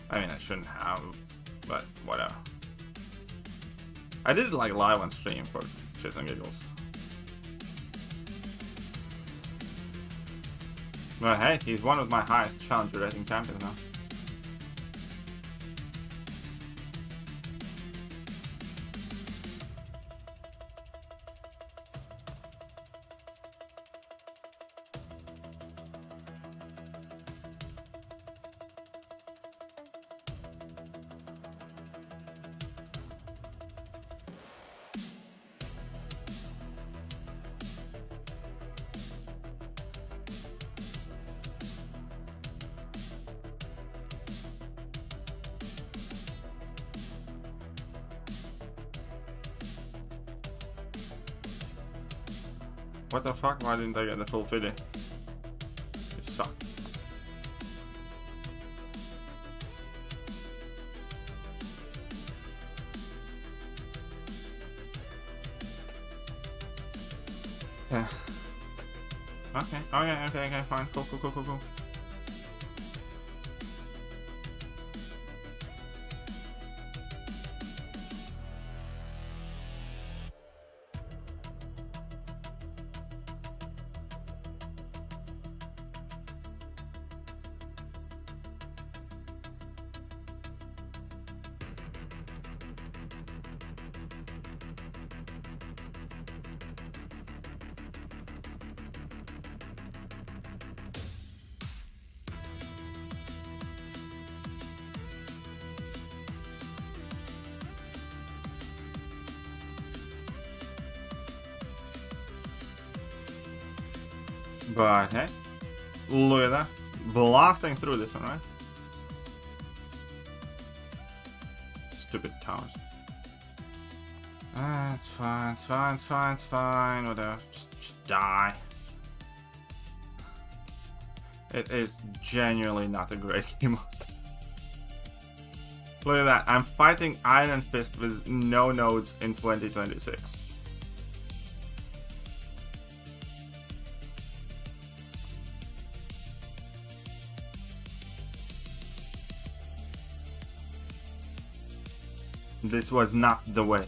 I mean, I shouldn't have, but whatever. I did it like live on stream for shits and giggles. But hey, he's one of my highest challenger rating champions now. What the fuck? Why didn't I get the full video? You suck. Yeah. Okay, okay, fine. Cool. But hey, look at that. Blasting through this one, right? Stupid towers. It's fine, whatever. Just die. It is genuinely not a great game. Look at that. I'm fighting Iron Fist with no nodes in 2026. This was not the way.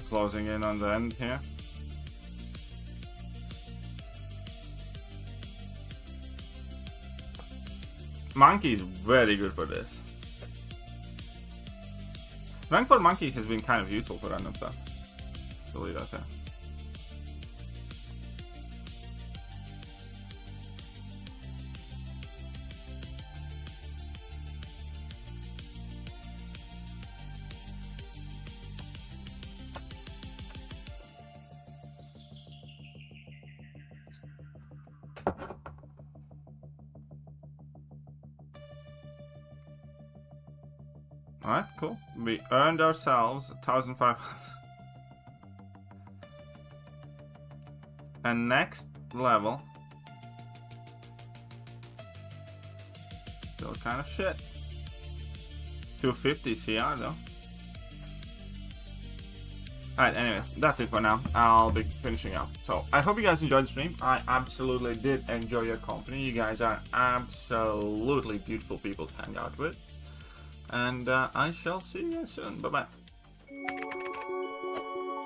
Closing in on the end here. Monkey is very good for this. Rank for Monkey has been kind of useful for random stuff. Believe us, yeah. Alright, cool. We earned ourselves 1,500. And next level. Still kind of shit. 250 CR though. Alright, anyway, that's it for now. I'll be finishing up. So, I hope you guys enjoyed the stream. I absolutely did enjoy your company. You guys are absolutely beautiful people to hang out with. And I shall see you guys soon. Bye-bye.